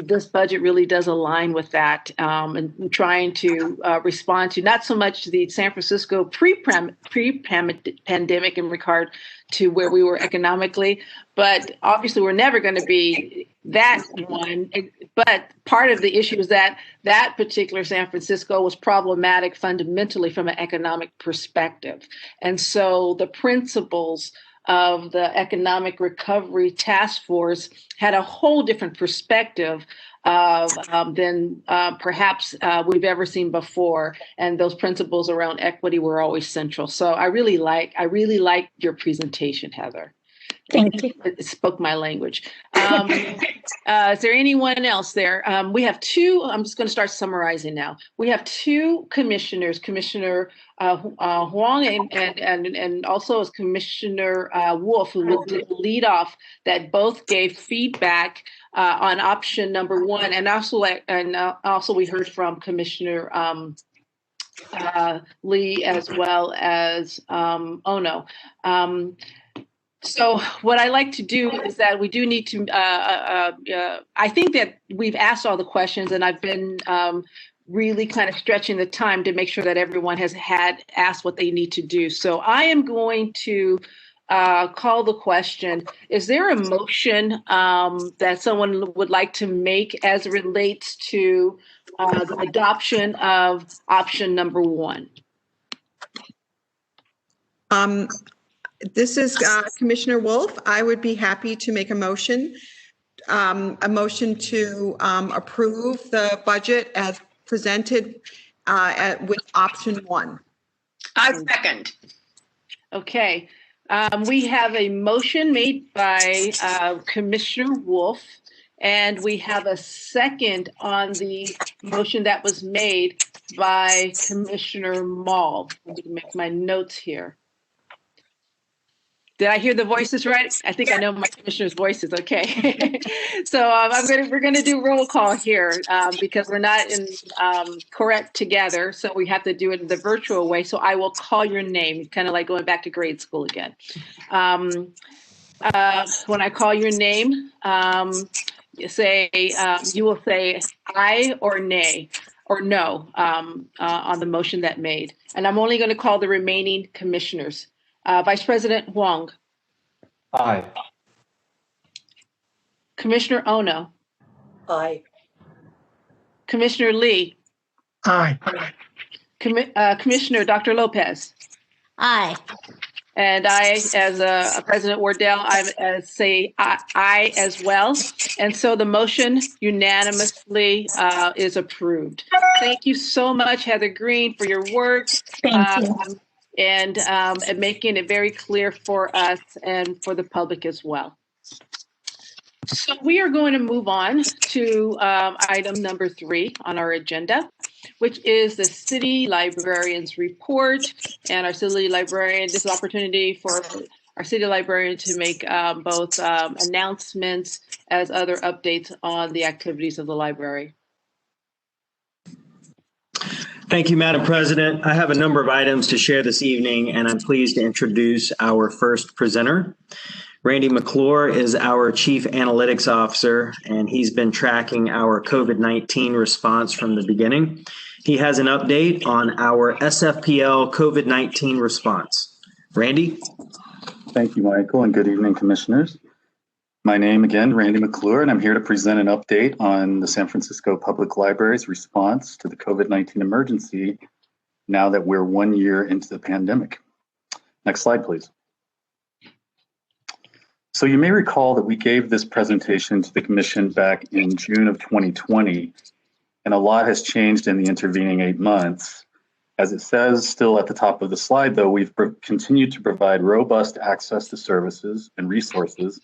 this budget really does align with that, and trying to respond to not so much the San Francisco pre-pandemic in regard to where we were economically, but obviously we're never going to be that one. But part of the issue is that particular San Francisco was problematic fundamentally from an economic perspective. And so the principles of the Economic Recovery Task Force had a whole different perspective than perhaps we've ever seen before. And those principles around equity were always central. So I really like your presentation, Heather. Thank you. It spoke my language. Is there anyone else there? We have two. I'm just going to start summarizing now. We have two commissioners, Commissioner Huang and also as Commissioner Wolf, who will lead off, that both gave feedback on option number one, and also we heard from Commissioner Lee as well as Ono. So what I like to do is that we do need to, I think that we've asked all the questions, and I've been really kind of stretching the time to make sure that everyone has had asked what they need to do. So I am going to call the question. Is there a motion that someone would like to make as it relates to the adoption of option number one? This is Commissioner Wolf. I would be happy to make a motion to approve the budget as presented with option one. I second. Okay. We have a motion made by Commissioner Wolf, and we have a second on the motion that was made by Commissioner Mall. Let me make my notes here. Did I hear the voices right? I think I know my commissioner's voices. Okay. So we're going to do roll call here because we're not in correct together. So we have to do it in the virtual way. So I will call your name, kind of like going back to grade school again. When I call your name, you will say aye or nay or no on the motion that made. And I'm only going to call the remaining commissioners. Vice President Huang. Aye. Commissioner Ono. Aye. Commissioner Lee. Aye. Commissioner Dr. Lopez. Aye. And I, as President Wardell, I say aye as well. And so the motion unanimously is approved. Thank you so much, Heather Green, for your work. Thank you. And making it very clear for us and for the public as well. So we are going to move on to item number 3 on our agenda, which is the City Librarians Report. And our City Librarian, this is an opportunity for our City Librarian to make both announcements as other updates on the activities of the library. Thank you, Madam President. I have a number of items to share this evening, and I'm pleased to introduce our first presenter. Randy McClure is our Chief Analytics Officer, and he's been tracking our COVID-19 response from the beginning. He has an update on our SFPL COVID-19 response. Randy? Thank you, Michael, and good evening, Commissioners. My name again, Randy McClure, and I'm here to present an update on the San Francisco Public Library's response to the COVID-19 emergency now that we're 1 year into the pandemic. Next slide, please. So you may recall that we gave this presentation to the Commission back in June of 2020, and a lot has changed in the intervening 8 months. As it says still at the top of the slide, though, we've continued to provide robust access to services and resources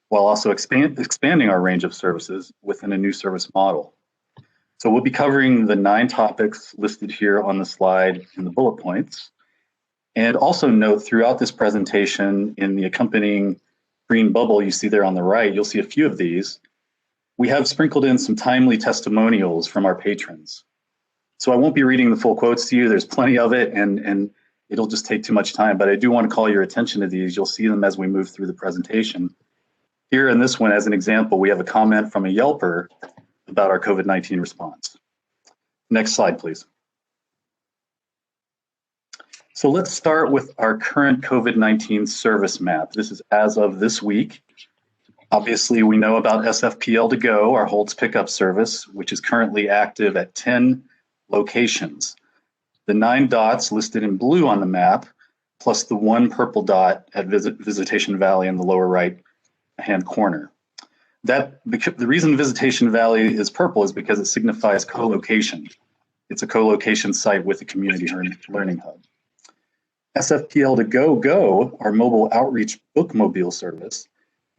while also expanding our range of services within a new service model. So we'll be covering the 9 topics listed here on the slide in the bullet points. And also note throughout this presentation in the accompanying green bubble you see there on the right, you'll see a few of these. We have sprinkled in some timely testimonials from our patrons. So I won't be reading the full quotes to you. There's plenty of it and it'll just take too much time, but I do want to call your attention to these. You'll see them as we move through the presentation. Here in this one, as an example, we have a comment from a Yelper about our COVID-19 response. Next slide, please. So let's start with our current COVID-19 service map. This is as of this week. Obviously, we know about SFPL to Go, our holds pickup service, which is currently active at 10 locations. The 9 dots listed in blue on the map, plus the 1 purple dot at Visitation Valley in the lower right hand corner. The reason Visitation Valley is purple is because it signifies co-location. It's a co-location site with a community learning hub. SFPL to Go, our mobile outreach bookmobile service,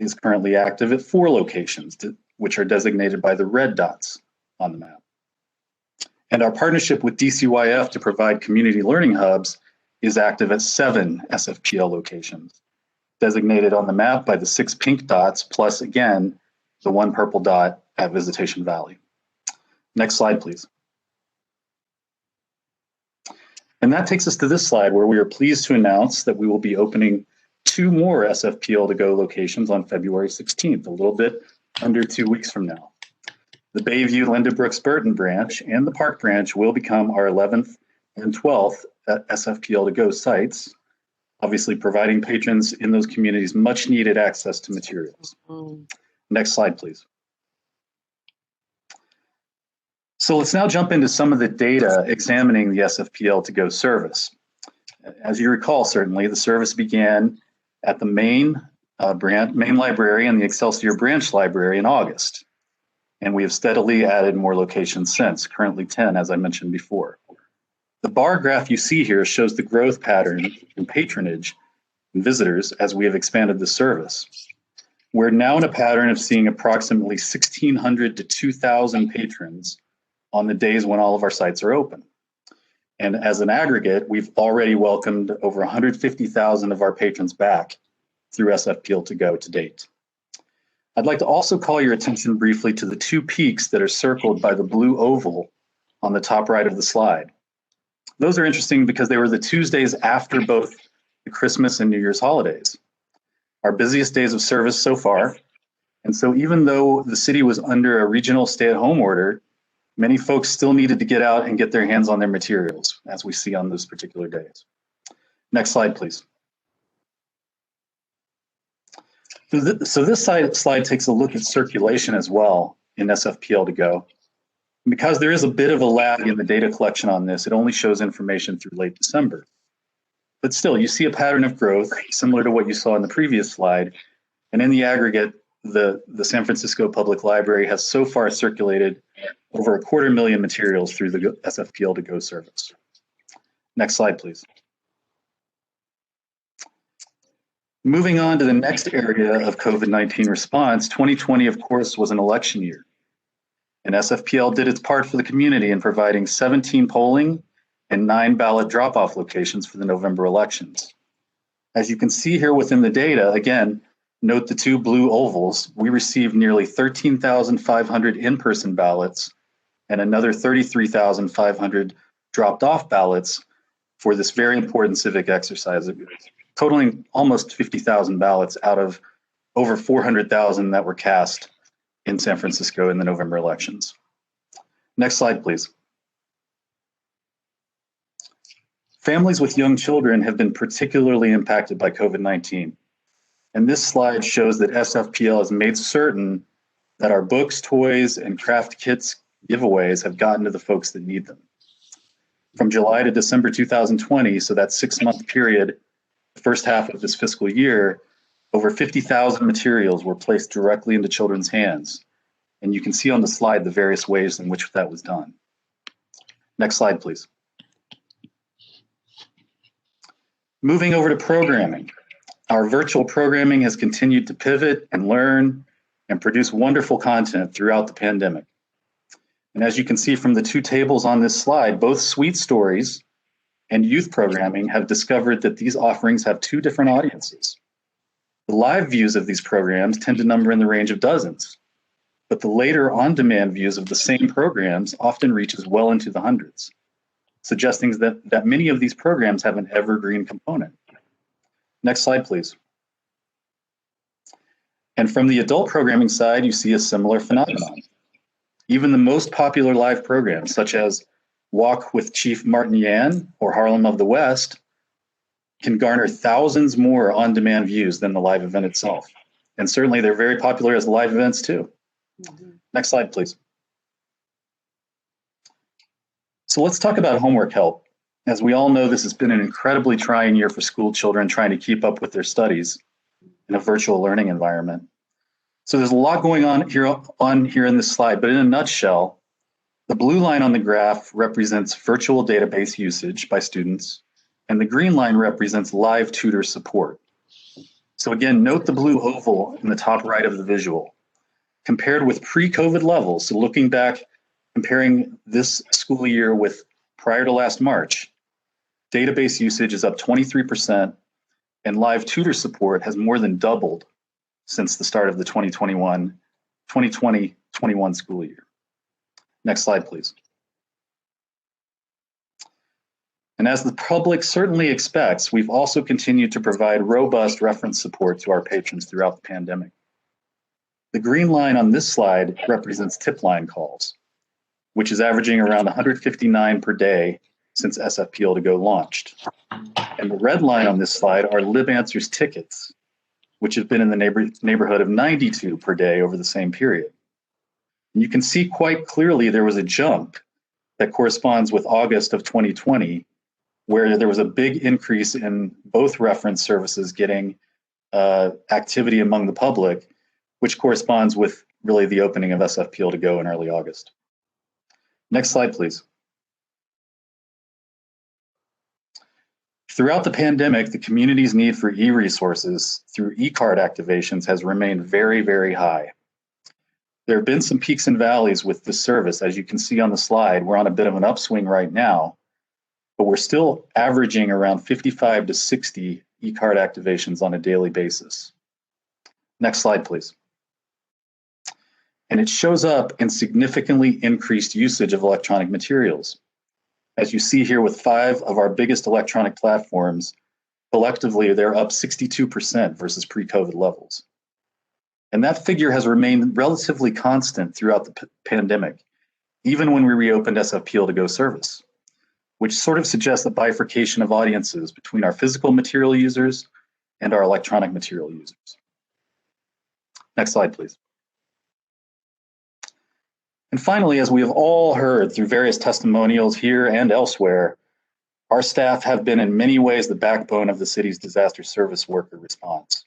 is currently active at 4 locations, which are designated by the red dots on the map. And our partnership with DCYF to provide community learning hubs is active at 7 SFPL locations, designated on the map by the 6 pink dots, plus again, the 1 purple dot at Visitation Valley. Next slide, please. And that takes us to this slide where we are pleased to announce that we will be opening 2 more SFPL to Go locations on February 16th, a little bit under 2 weeks from now. The Bayview, Linda Brooks Burton branch and the Park branch will become our 11th and 12th SFPL to Go sites, obviously providing patrons in those communities much needed access to materials. Next slide, please. So let's now jump into some of the data examining the SFPL to Go service. As you recall, certainly, the service began at the main library and the Excelsior branch library in August. And we have steadily added more locations since, currently 10, as I mentioned before. The bar graph you see here shows the growth pattern in patronage and visitors as we have expanded the service. We're now in a pattern of seeing approximately 1,600 to 2,000 patrons on the days when all of our sites are open. And as an aggregate, we've already welcomed over 150,000 of our patrons back through SFPL to Go to date. I'd like to also call your attention briefly to the 2 peaks that are circled by the blue oval on the top right of the slide. Those are interesting because they were the Tuesdays after both the Christmas and New Year's holidays, our busiest days of service so far. And so even though the city was under a regional stay-at-home order, many folks still needed to get out and get their hands on their materials, as we see on those particular days. Next slide, please. So this slide takes a look at circulation as well in SFPL to Go. Because there is a bit of a lag in the data collection on this, it only shows information through late December. But still, you see a pattern of growth similar to what you saw in the previous slide. And in the aggregate, the San Francisco Public Library has so far circulated over 250,000 materials through the SFPL to Go service. Next slide, please. Moving on to the next area of COVID-19 response, 2020, of course, was an election year. And SFPL did its part for the community in providing 17 polling and 9 ballot drop-off locations for the November elections. As you can see here within the data, again, note the 2 blue ovals, we received nearly 13,500 in-person ballots and another 33,500 dropped off ballots for this very important civic exercise totaling almost 50,000 ballots out of over 400,000 that were cast in San Francisco in the November elections. Next slide, please. Families with young children have been particularly impacted by COVID-19. And this slide shows that SFPL has made certain that our books, toys, and craft kits giveaways have gotten to the folks that need them. From July to December 2020, so that 6-month period, the first half of this fiscal year, over 50,000 materials were placed directly into children's hands. And you can see on the slide the various ways in which that was done. Next slide, please. Moving over to programming. Our virtual programming has continued to pivot and learn and produce wonderful content throughout the pandemic. And as you can see from the two tables on this slide, both Sweet Stories and youth programming have discovered that these offerings have two different audiences. The live views of these programs tend to number in the range of dozens, but the later on-demand views of the same programs often reaches well into the hundreds, suggesting that many of these programs have an evergreen component. Next slide, please. And from the adult programming side, you see a similar phenomenon. Even the most popular live programs, such as Walk with Chief Martin Yan or Harlem of the West, can garner thousands more on-demand views than the live event itself. And certainly they're very popular as live events too. Next slide, please. So let's talk about homework help. As we all know, this has been an incredibly trying year for school children trying to keep up with their studies in a virtual learning environment. So there's a lot going on here in this slide, but in a nutshell, the blue line on the graph represents virtual database usage by students, and the green line represents live tutor support. So again, note the blue oval in the top right of the visual. Compared with pre-COVID levels, so looking back, comparing this school year with prior to last March, database usage is up 23%, and live tutor support has more than doubled since the start of the 2020-21 school year. Next slide, please. And as the public certainly expects, we've also continued to provide robust reference support to our patrons throughout the pandemic. The green line on this slide represents tip line calls, which is averaging around 159 per day since SFPL to Go launched. And the red line on this slide are LibAnswers tickets, which have been in the neighborhood of 92 per day over the same period. And you can see quite clearly there was a jump that corresponds with August of 2020, where there was a big increase in both reference services getting activity among the public, which corresponds with really the opening of SFPL to Go in early August. Next slide, please. Throughout the pandemic, the community's need for e-resources through e-card activations has remained very, very high. There have been some peaks and valleys with this service. As you can see on the slide, we're on a bit of an upswing right now, but we're still averaging around 55 to 60 e-card activations on a daily basis. Next slide, please. And it shows up in significantly increased usage of electronic materials. As you see here with 5 of our biggest electronic platforms, collectively they're up 62% versus pre-COVID levels. And that figure has remained relatively constant throughout the pandemic, even when we reopened SFPL to Go service, which sort of suggests a bifurcation of audiences between our physical material users and our electronic material users. Next slide, please. And finally, as we have all heard through various testimonials here and elsewhere, our staff have been in many ways the backbone of the city's disaster service worker response.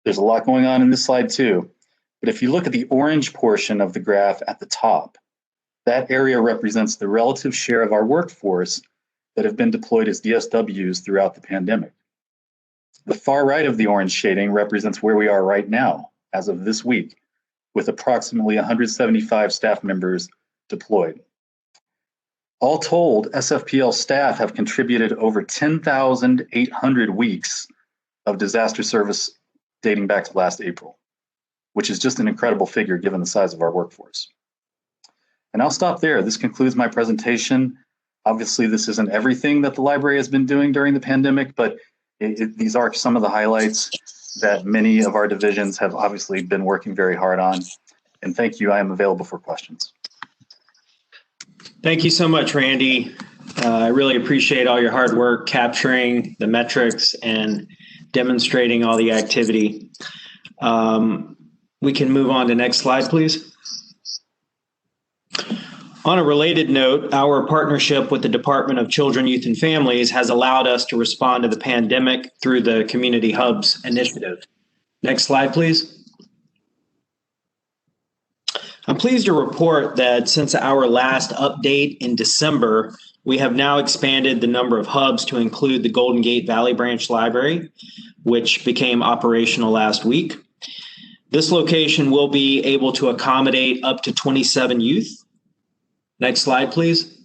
There's a lot going on in this slide too, but if you look at the orange portion of the graph at the top, that area represents the relative share of our workforce that have been deployed as DSWs throughout the pandemic. The far right of the orange shading represents where we are right now, as of this week, with approximately 175 staff members deployed. All told, SFPL staff have contributed over 10,800 weeks of disaster service dating back to last April, which is just an incredible figure given the size of our workforce. And I'll stop there. This concludes my presentation. Obviously, this isn't everything that the library has been doing during the pandemic, but These are some of the highlights that many of our divisions have obviously been working very hard on. And thank you. I am available for questions. Thank you so much, Randy. I really appreciate all your hard work capturing the metrics and demonstrating all the activity. We can move on to next slide, please. On a related note, our partnership with the Department of Children, Youth, and Families has allowed us to respond to the pandemic through the Community Hubs initiative. Next slide, please. I'm pleased to report that since our last update in December, we have now expanded the number of hubs to include the Golden Gate Valley Branch Library, which became operational last week. This location will be able to accommodate up to 27 youth. Next slide, please.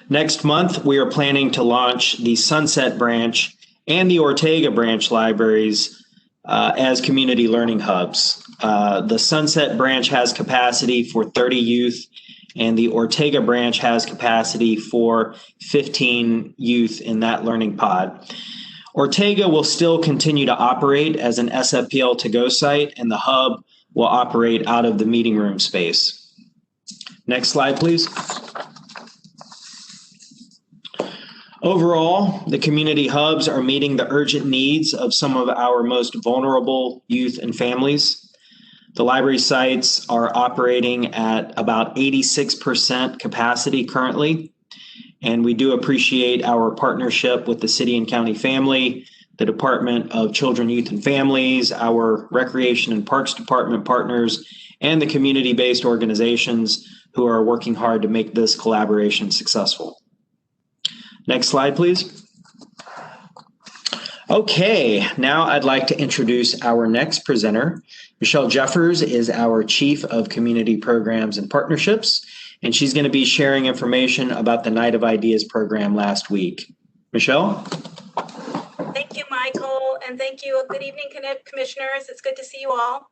Next month, we are planning to launch the Sunset Branch and the Ortega Branch libraries as community learning hubs. The Sunset Branch has capacity for 30 youth, and the Ortega Branch has capacity for 15 youth in that learning pod. Ortega will still continue to operate as an SFPL to-go site, and the hub will operate out of the meeting room space. Next slide, please. Overall, the community hubs are meeting the urgent needs of some of our most vulnerable youth and families. The library sites are operating at about 86% capacity currently, and we do appreciate our partnership with the City and County Family, the Department of Children, Youth, and Families, our Recreation and Parks Department partners, and the community-based organizations who are working hard to make this collaboration successful. Next slide, please. Okay, now I'd like to introduce our next presenter. Michelle Jeffers is our Chief of Community Programs and Partnerships, and she's going to be sharing information about the Night of Ideas program last week. Michelle? Thank you, Michael, and thank you. Good evening, commissioners. It's good to see you all.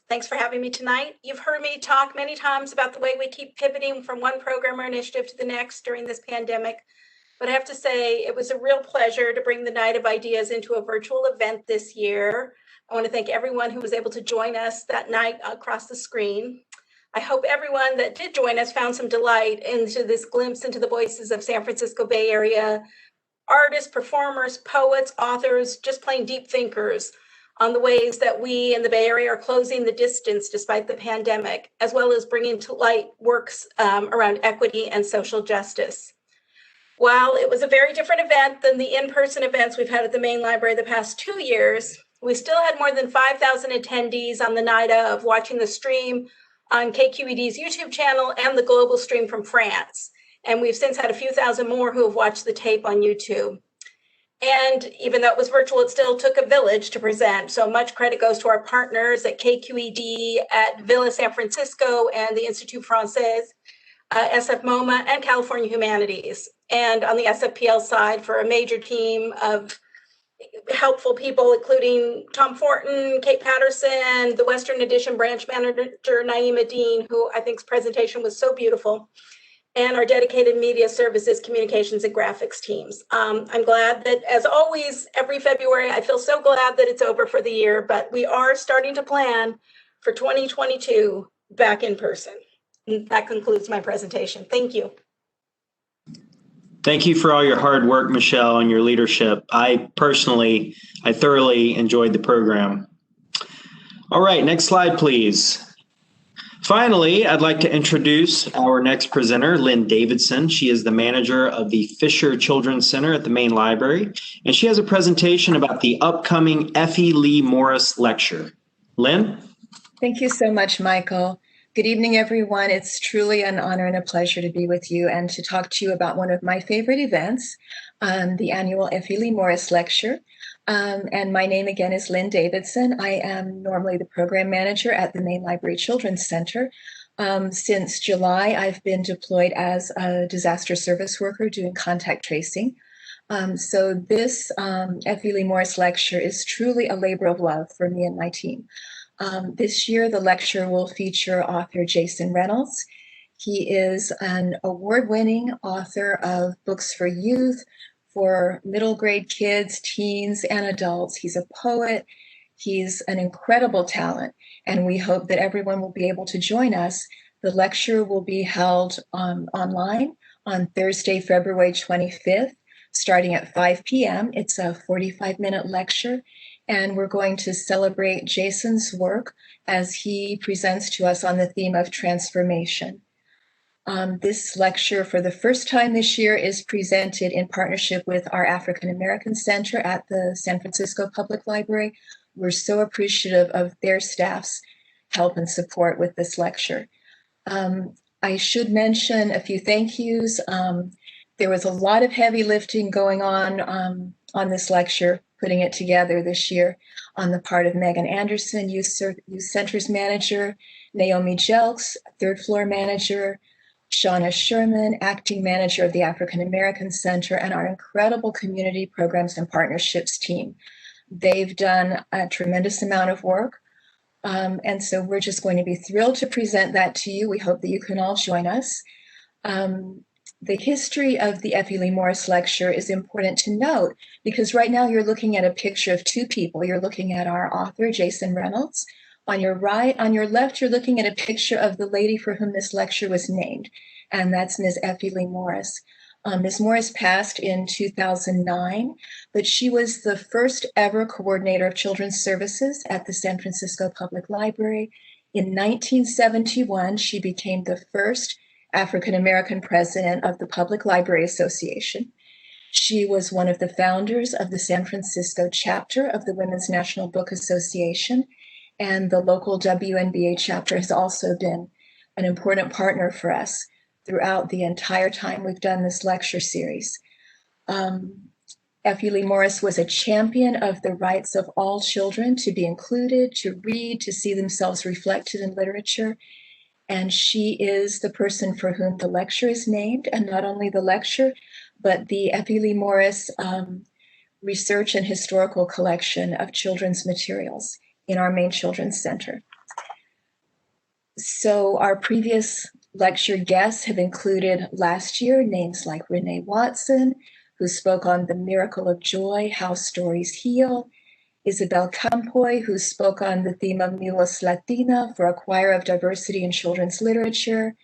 Thanks for having me tonight. You've heard me talk many times about the way we keep pivoting from one program or initiative to the next during this pandemic. But I have to say, it was a real pleasure to bring the Night of Ideas into a virtual event this year. I want to thank everyone who was able to join us that night across the screen. I hope everyone that did join us found some delight into this glimpse into the voices of San Francisco Bay Area artists, performers, poets, authors, just plain deep thinkers on the ways that we in the Bay Area are closing the distance despite the pandemic, as well as bringing to light works around equity and social justice. While it was a very different event than the in-person events we've had at the main library the past 2 years, we still had more than 5,000 attendees on the night of, watching the stream on KQED's YouTube channel and the global stream from France. And we've since had a few thousand more who have watched the tape on YouTube. And even though it was virtual, it still took a village to present. So much credit goes to our partners at KQED, at Villa San Francisco, and the Institut Français, SF MoMA, and California Humanities. And on the SFPL side, for a major team of helpful people, including Tom Fortin, Kate Patterson, the Western Edition branch manager, Naima Dean, who I think's presentation was so beautiful, and our dedicated media services, communications, and graphics teams. I'm glad that, as always, every February, I feel so glad that it's over for the year, but we are starting to plan for 2022 back in person. And that concludes my presentation. Thank you. Thank you for all your hard work, Michelle, and your leadership. I thoroughly enjoyed the program. All right, next slide, please. Finally, I'd like to introduce our next presenter, Lynn Davidson. She is the manager of the Fisher Children's Center at the main library, and she has a presentation about the upcoming Effie Lee Morris Lecture. Lynn? Thank you so much, Michael. Good evening, everyone. It's truly an honor and a pleasure to be with you and to talk to you about one of my favorite events, the annual Effie Lee Morris Lecture. And my name again is Lynn Davidson. I am normally the program manager at the Main Library Children's Center. Since July, I've been deployed as a disaster service worker doing contact tracing. So this Effie Lee Morris Lecture is truly a labor of love for me and my team. This year, the lecture will feature author Jason Reynolds. He is an award-winning author of books for youth, for middle grade kids, teens, and adults. He's a poet. He's an incredible talent, and we hope that everyone will be able to join us. The lecture will be held online on Thursday, February 25th, starting at 5 p.m. It's a 45-minute lecture, and we're going to celebrate Jason's work as he presents to us on the theme of transformation. This lecture, for the first time this year, is presented in partnership with our African American Center at the San Francisco Public Library. We're so appreciative of their staff's help and support with this lecture. I should mention a few thank yous. There was a lot of heavy lifting going on this lecture, putting it together this year on the part of Megan Anderson, Youth Centers Manager, Naomi Jelks, Third Floor Manager, Shauna Sherman, Acting Manager of the African American Center, and our incredible Community Programs and Partnerships team. They've done a tremendous amount of work. And so we're just going to be thrilled to present that to you. We hope that you can all join us. The history of the Effie Lee Morris lecture is important to note because right now you're looking at a picture of two people. You're looking at our author, Jason Reynolds. On your right, on your left, you're looking at a picture of the lady for whom this lecture was named, and that's Ms. Effie Lee Morris. Ms. Morris passed in 2009, but she was the first ever coordinator of children's services at the San Francisco Public Library. In 1971, she became the first African-American president of the Public Library Association. She was one of the founders of the San Francisco chapter of the Women's National Book Association, and the local WNBA chapter has also been an important partner for us throughout the entire time we've done this lecture series. Effie Lee Morris was a champion of the rights of all children to be included, to read, to see themselves reflected in literature. And she is the person for whom the lecture is named, and not only the lecture, but the Effie Lee Morris Research and Historical Collection of Children's Materials in our main children's center. So our previous lecture guests have included last year names like Renee Watson, who spoke on the miracle of joy, how stories heal, Isabel Campoy, who spoke on the theme of Mi Voz Latina for a choir of diversity in children's literature.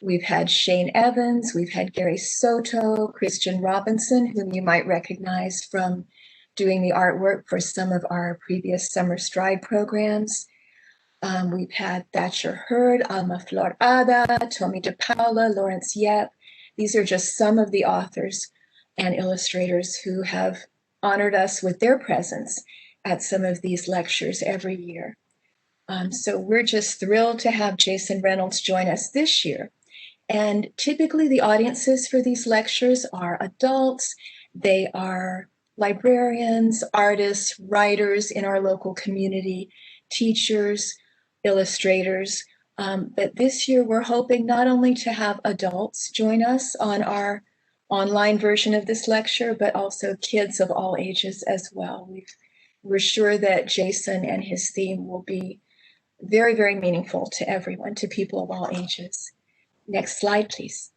We've had Shane Evans, we've had Gary Soto, Christian Robinson, whom you might recognize from doing the artwork for some of our previous Summer Stride programs. We've had Thatcher Hurd, Alma Florada, Tommy DePaula, Lawrence Yep. These are just some of the authors and illustrators who have honored us with their presence at some of these lectures every year. So we're just thrilled to have Jason Reynolds join us this year. And typically the audiences for these lectures are adults. They are librarians, artists, writers in our local community, teachers, illustrators. But this year we're hoping not only to have adults join us on our online version of this lecture, but also kids of all ages as well. We're sure that Jason and his theme will be very, very meaningful to everyone, to people of all ages. Next slide, please.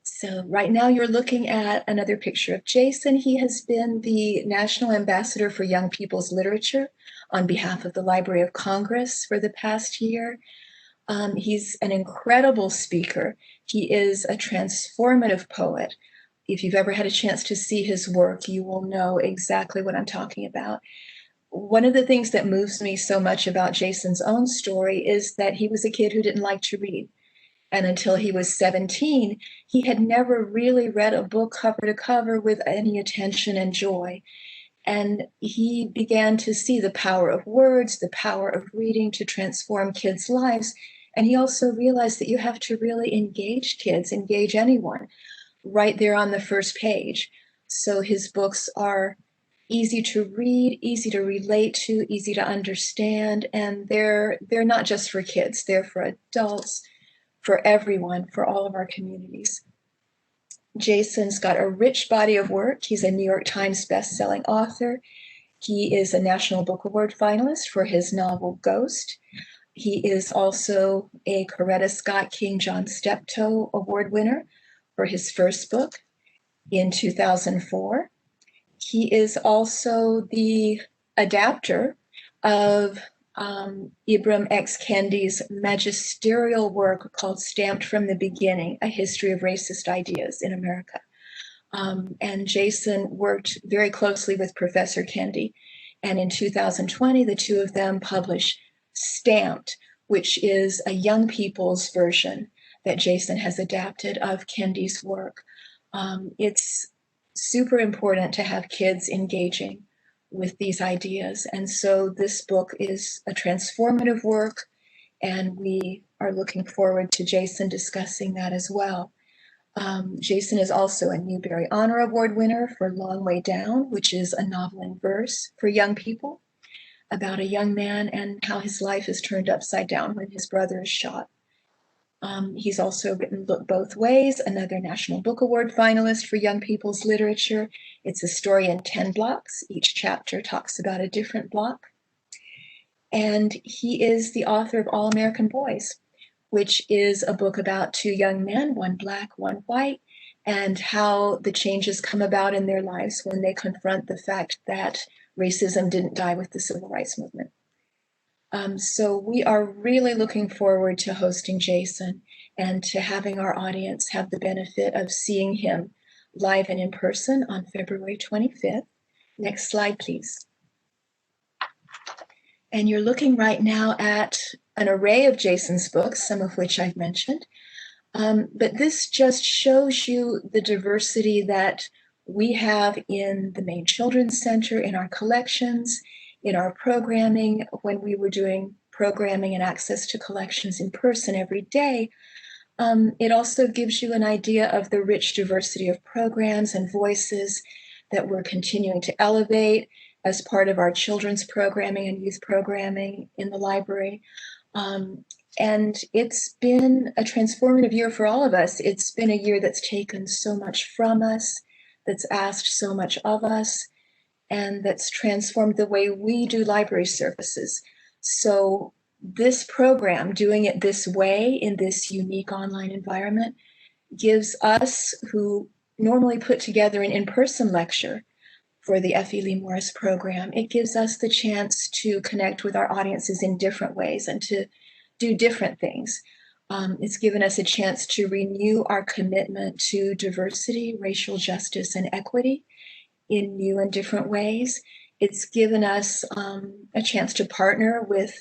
So right now you're looking at another picture of Jason. He has been the National Ambassador for Young People's Literature on behalf of the Library of Congress for the past year. He's an incredible speaker. He is a transformative poet. If you've ever had a chance to see his work, you will know exactly what I'm talking about. One of the things that moves me so much about Jason's own story is that he was a kid who didn't like to read. And until he was 17, he had never really read a book cover to cover with any attention and joy. And he began to see the power of words, the power of reading to transform kids' lives. And he also realized that you have to really engage kids, engage anyone, right there on the first page. So his books are easy to read, easy to relate to, easy to understand. And they're not just for kids, they're for adults, for everyone, for all of our communities. Jason's got a rich body of work. He's a New York Times best-selling author. He is a National Book Award finalist for his novel, Ghost. He is also a Coretta Scott King John Steptoe Award winner for his first book in 2004. He is also the adapter of Ibram X. Kendi's magisterial work called Stamped from the Beginning, A History of Racist Ideas in America. And Jason worked very closely with Professor Kendi. And in 2020, the two of them published Stamped, which is a young people's version that Jason has adapted of Kendi's work. It's super important to have kids engaging with these ideas. And so this book is a transformative work, and we are looking forward to Jason discussing that as well. Jason is also a Newbery Honor Award winner for Long Way Down, which is a novel in verse for young people about a young man and how his life is turned upside down when his brother is shot. He's also written Look Both Ways, another National Book Award finalist for young people's literature. It's a story in 10 blocks. Each chapter talks about a different block. And he is the author of All American Boys, which is a book about two young men, one black, one white, and how the changes come about in their lives when they confront the fact that racism didn't die with the civil rights movement. So we are really looking forward to hosting Jason and to having our audience have the benefit of seeing him live and in person on February 25th. Next slide, please. And you're looking right now at an array of Jason's books, some of which I've mentioned. But this just shows you the diversity that we have in the Maine Children's Center, in our collections, in our programming. When we were doing programming and access to collections in person every day, it also gives you an idea of the rich diversity of programs and voices that we're continuing to elevate as part of our children's programming and youth programming in the library. And it's been a transformative year for all of us. It's been a year that's taken so much from us, that's asked so much of us, and that's transformed the way we do library services. So this program, doing it this way in this unique online environment, gives us who normally put together an in-person lecture for the Effie Lee Morris program, it gives us the chance to connect with our audiences in different ways and to do different things. It's given us a chance to renew our commitment to diversity, racial justice, and equity in new and different ways. It's given us a chance to partner with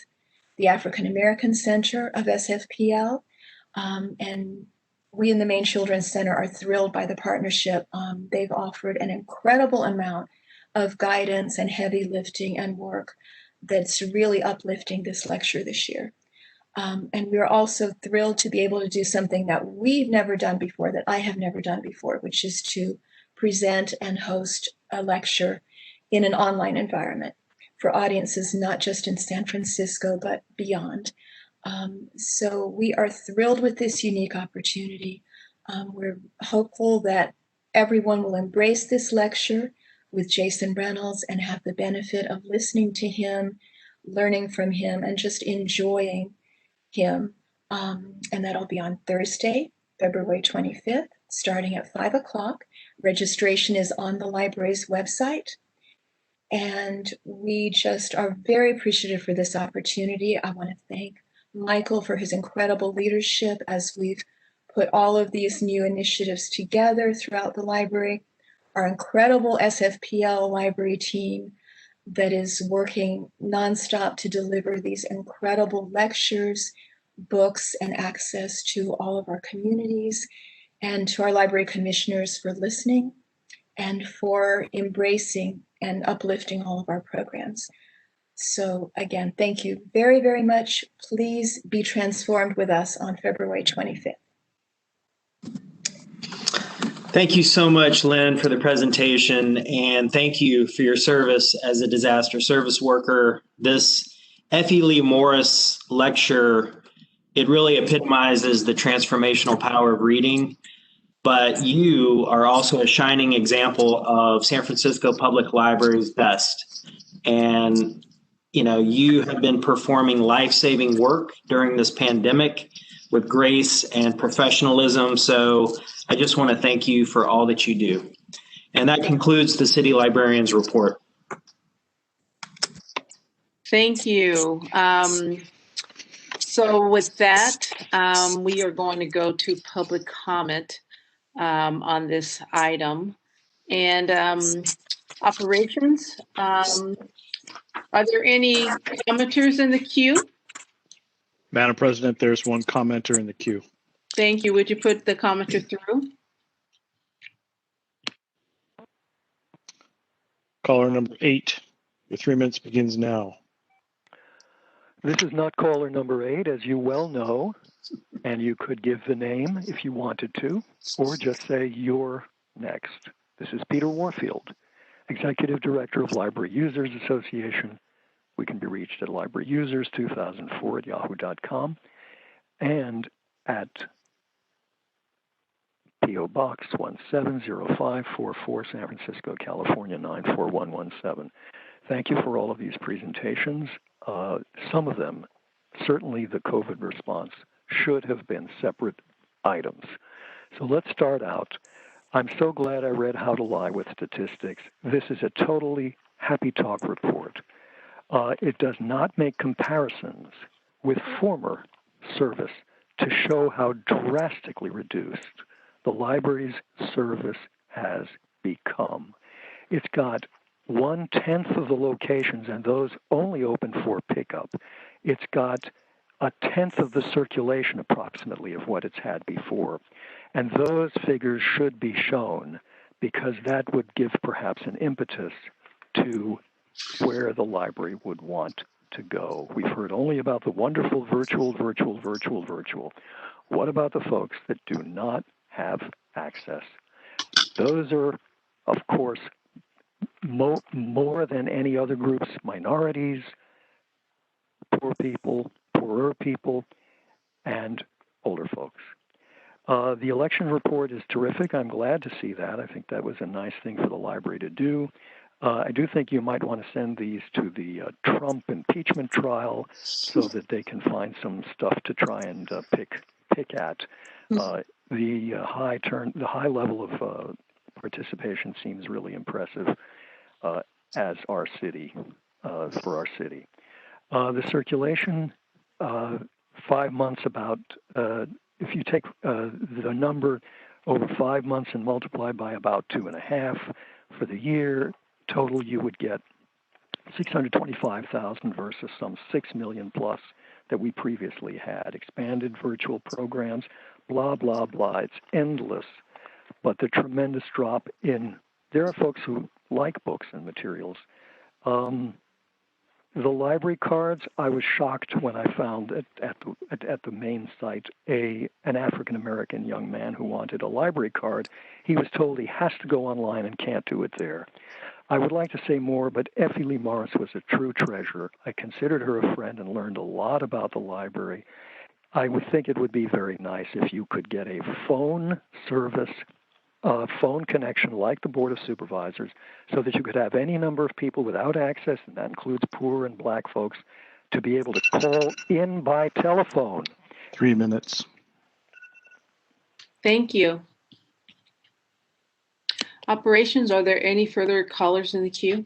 the African American Center of SFPL. And we in the Maine Children's Center are thrilled by the partnership. They've offered an incredible amount of guidance and heavy lifting and work that's really uplifting this lecture this year. And we're also thrilled to be able to do something that we've never done before, that I have never done before, which is to present and host a lecture in an online environment for audiences not just in San Francisco, but beyond. So we are thrilled with this unique opportunity. We're hopeful that everyone will embrace this lecture with Jason Reynolds and have the benefit of listening to him, learning from him, and just enjoying him. And that'll be on Thursday, February 25th, starting at 5 o'clock. Registration is on the library's website. And we just are very appreciative for this opportunity. I want to thank Michael for his incredible leadership as we've put all of these new initiatives together throughout the library. Our incredible SFPL library team that is working nonstop to deliver these incredible lectures, books, and access to all of our communities, and to our library commissioners for listening and for embracing and uplifting all of our programs. So again, thank you very, very much. Please be transformed with us on February 25th. Thank you so much, Lynn, for the presentation, and thank you for your service as a disaster service worker. This Effie Lee Morris lecture, it really epitomizes the transformational power of reading, but you are also a shining example of San Francisco Public Library's best. And you have been performing life-saving work during this pandemic with grace and professionalism. So I just want to thank you for all that you do. And that concludes the City Librarians Report. Thank you. So with that, we are going to go to public comment on this item. And operations, are there any commenters in the queue? Madam President, there's one commenter in the queue. Thank you. Would you put the commenter through? Caller number 8, your 3 minutes begins now. This is not caller number 8, as you well know, and you could give the name if you wanted to, or just say you're next. This is Peter Warfield, Executive Director of Library Users Association. We can be reached at libraryusers2004@yahoo.com and at P.O. Box 170544, San Francisco, California 94117. Thank you for all of these presentations. Some of them, certainly the COVID response, should have been separate items. So let's start out. I'm so glad I read How to Lie with Statistics. This is a totally happy talk report. It does not make comparisons with former service to show how drastically reduced the library's service has become. It's got 1/10 of the locations, and those only open for pickup. It's got 1/10 of the circulation approximately of what it's had before. And those figures should be shown because that would give perhaps an impetus to where the library would want to go. We've heard only about the wonderful virtual. What about the folks that do not have access? Those are, of course, more than any other groups, minorities, poor people, poorer people, and older folks. The election report is terrific. I'm glad to see that. I think that was a nice thing for the library to do. I do think you might want to send these to the Trump impeachment trial so that they can find some stuff to try and pick at. The high level of participation seems really impressive as our city, for our city. The circulation, 5 months about, if you take the number over 5 months and multiply by about 2.5 for the year, total you would get 625,000 versus some 6 million plus that we previously had. Expanded virtual programs, blah, blah, blah. It's endless. But the tremendous drop there are folks who like books and materials. The library cards, I was shocked when I found at the main site an African-American young man who wanted a library card. He was told he has to go online and can't do it there. I would like to say more, but Effie Lee Morris was a true treasure. I considered her a friend and learned a lot about the library. I would think it would be very nice if you could get a phone service, phone connection like the Board of Supervisors, so that you could have any number of people without access, and that includes poor and black folks, to be able to call in by telephone. 3 minutes. Thank you. Operations, are there any further callers in the queue?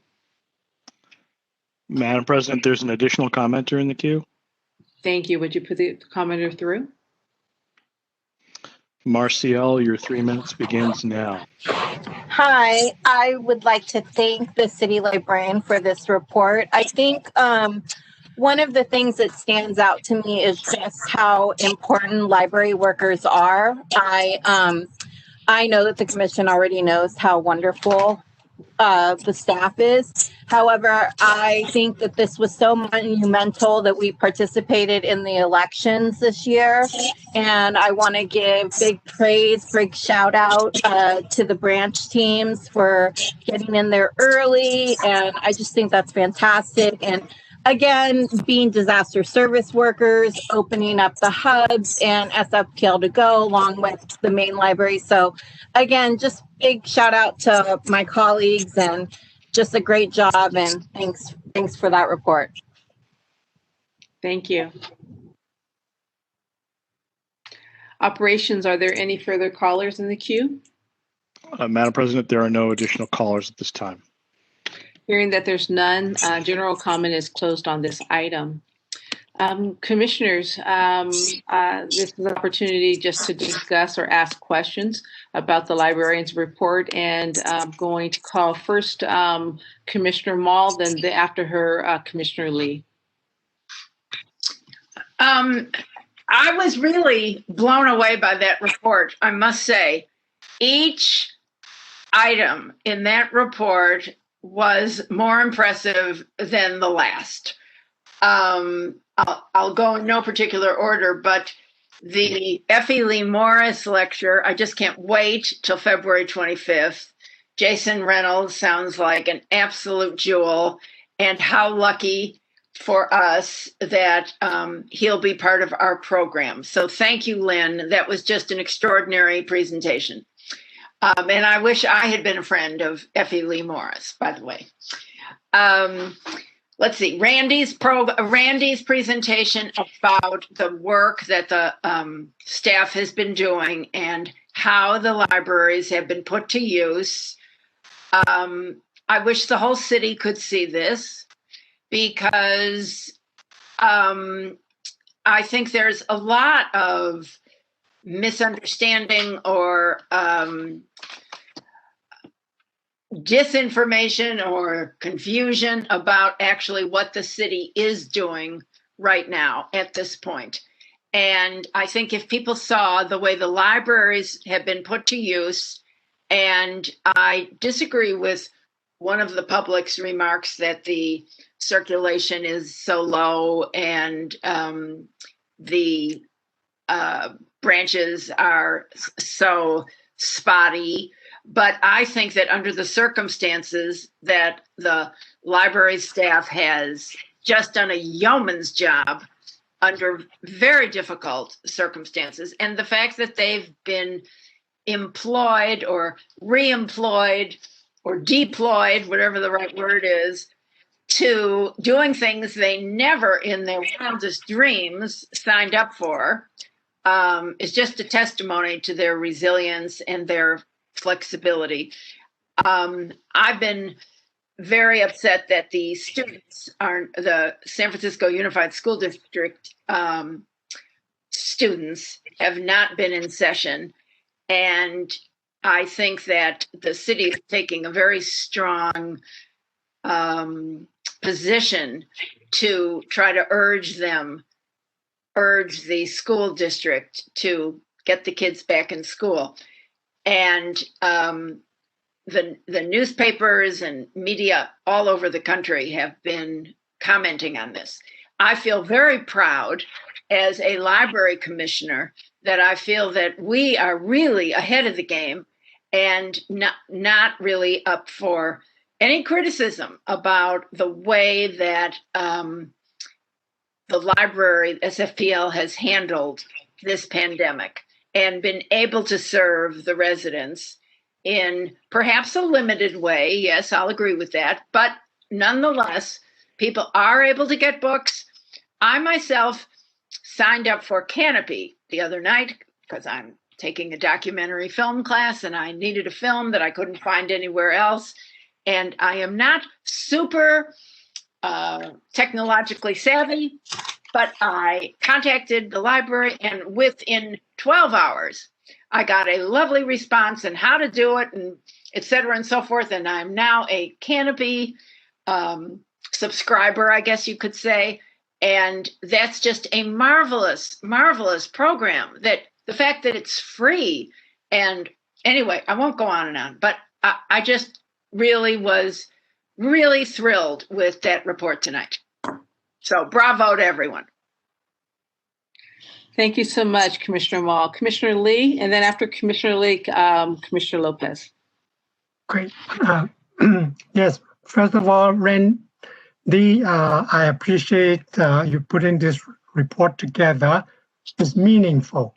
Madam President, there's an additional commenter in the queue. Thank you. Would you put the commenter through? Marcial, your 3 minutes begins now. Hi, I would like to thank the city librarian for this report. I think one of the things that stands out to me is just how important library workers are. I know that the commission already knows how wonderful the staff is. However, I think that this was so monumental that we participated in the elections this year. And I want to give big praise, big shout out to the branch teams for getting in there early. And I just think that's fantastic. And again, being disaster service workers, opening up the hubs and SFPL to go along with the main library. So again, just big shout out to my colleagues and just a great job, and thanks for that report. Thank you. Operations, are there any further callers in the queue? Madam President, there are no additional callers at this time. Hearing that there's none, general comment is closed on this item. Commissioners, this is an opportunity just to discuss or ask questions about the librarian's report, and I'm going to call first Commissioner Mall, then after her, Commissioner Lee. I was really blown away by that report, I must say. Each item in that report was more impressive than the last. I'll go in no particular order, but the Effie Lee Morris lecture, I just can't wait till February 25th. Jason Reynolds sounds like an absolute jewel, and how lucky for us that he'll be part of our program. So thank you, Lynn. That was just an extraordinary presentation. And I wish I had been a friend of Effie Lee Morris, by the way. Let's see, Randy's presentation about the work that the staff has been doing and how the libraries have been put to use. I wish the whole city could see this, because I think there's a lot of misunderstanding or disinformation or confusion about actually what the city is doing right now at this point. And I think if people saw the way the libraries have been put to use, and I disagree with one of the public's remarks that the circulation is so low and the branches are so spotty. But I think that under the circumstances that the library staff has just done a yeoman's job under very difficult circumstances. And the fact that they've been employed or re-employed or deployed, whatever the right word is, to doing things they never in their wildest dreams signed up for, is just a testimony to their resilience and their flexibility. I've been very upset that the students the San Francisco Unified School District students have not been in session. And I think that the city is taking a very strong position to try to urge the school district to get the kids back in school. And the newspapers and media all over the country have been commenting on this. I feel very proud as a library commissioner that I feel that we are really ahead of the game and not really up for any criticism about the way that the library, SFPL, has handled this pandemic and been able to serve the residents in perhaps a limited way. Yes, I'll agree with that. But nonetheless, people are able to get books. I myself signed up for Canopy the other night because I'm taking a documentary film class and I needed a film that I couldn't find anywhere else. And I am not super technologically savvy, but I contacted the library, and within 12 hours, I got a lovely response on how to do it, and et cetera and so forth. And I'm now a Canopy subscriber, I guess you could say. And that's just a marvelous, marvelous program. That the fact that it's free. And anyway, I won't go on and on, but I just really was really thrilled with that report tonight. So bravo to everyone. Thank you so much, Commissioner Mall. Commissioner Lee, and then after Commissioner Lee, Commissioner Lopez. Great. Yes, first of all, Randy, I appreciate you putting this report together. It's meaningful.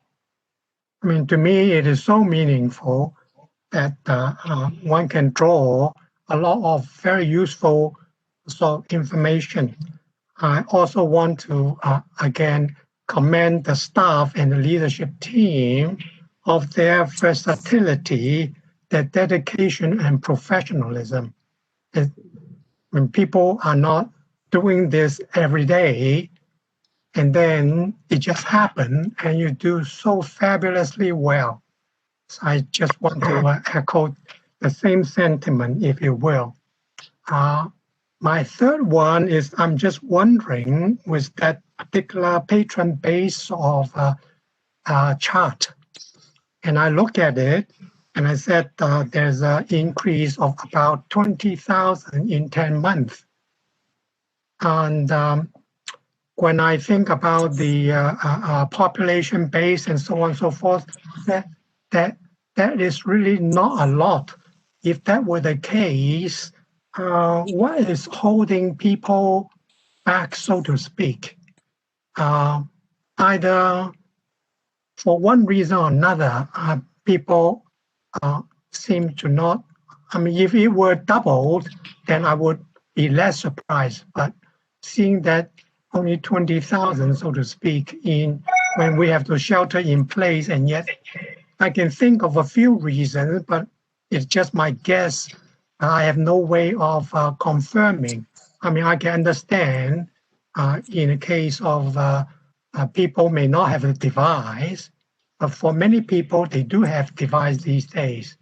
I mean, to me, it is so meaningful that one can draw a lot of very useful sort of information I also want to, again, commend the staff and the leadership team of their versatility, their dedication and professionalism. When people are not doing this every day, and then it just happened, and you do so fabulously well. So I just want to echo the same sentiment, if you will. My third one is I'm just wondering, with that particular patron base of chart, and I look at it, and I said there's an increase of about 20,000 in 10 months. And when I think about the population base and so on and so forth, that is really not a lot. If that were the case, what is holding people back, so to speak? Either for one reason or another, people seem to not. I mean, if it were doubled, then I would be less surprised. But seeing that only 20,000, so to speak, when we have to shelter in place, and yet I can think of a few reasons, but it's just my guess. I have no way of confirming. I mean, I can understand in the case of people may not have a device, but for many people, they do have device these days.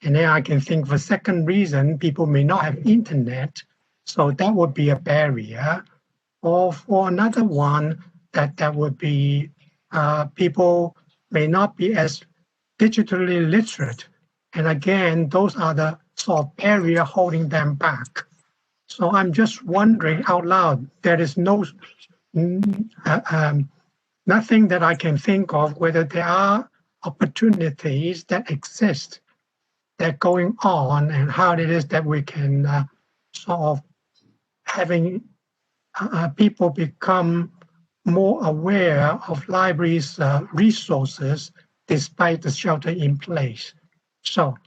And then I can think of a second reason, people may not have internet, so that would be a barrier. Or for another one, that would be people may not be as digitally literate. And again, those are the sort of barrier holding them back. So I'm just wondering out loud, there is nothing that I can think of whether there are opportunities that exist that going on, and how it is that we can sort of having people become more aware of libraries' resources despite the shelter in place. So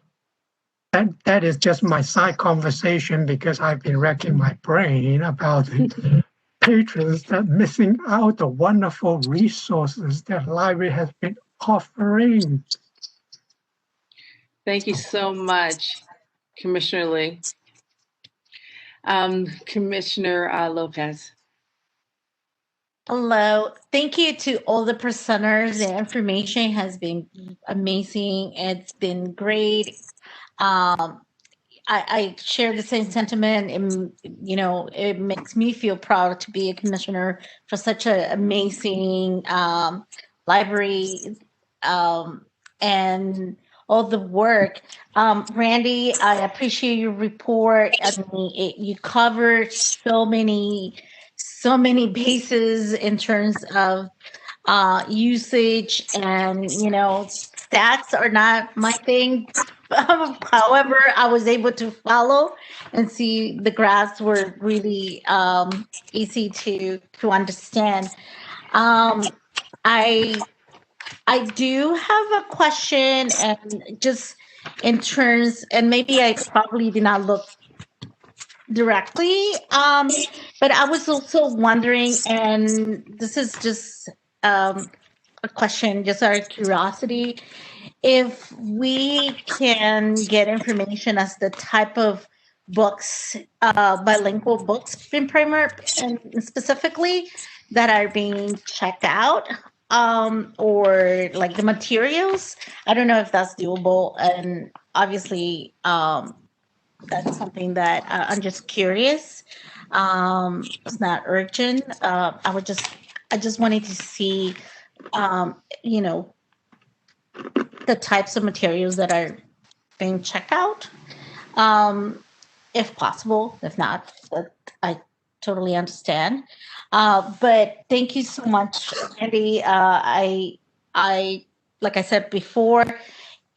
that is just my side conversation, because I've been racking my brain about the patrons that missing out the wonderful resources that library has been offering. Thank you so much, Commissioner Lee. Commissioner Lopez. Hello. Thank you to all the presenters. The information has been amazing. It's been great. I share the same sentiment, and it makes me feel proud to be a commissioner for such an amazing library and all the work. Randy, I appreciate your report. I mean, you covered so many bases in terms of usage, and stats are not my thing. However, I was able to follow and see the graphs were really easy to understand. I do have a question, and just in terms, and maybe I probably did not look directly, but I was also wondering, and this is just a question, just out of curiosity, if we can get information as the type of books, bilingual books in primer, and specifically that are being checked out, or like the materials. I don't know if that's doable, and obviously that's something that I'm just curious. It's not urgent. I just wanted to see, the types of materials that are being checked out, if possible. If not, I totally understand. But thank you so much, Andy. I like I said before,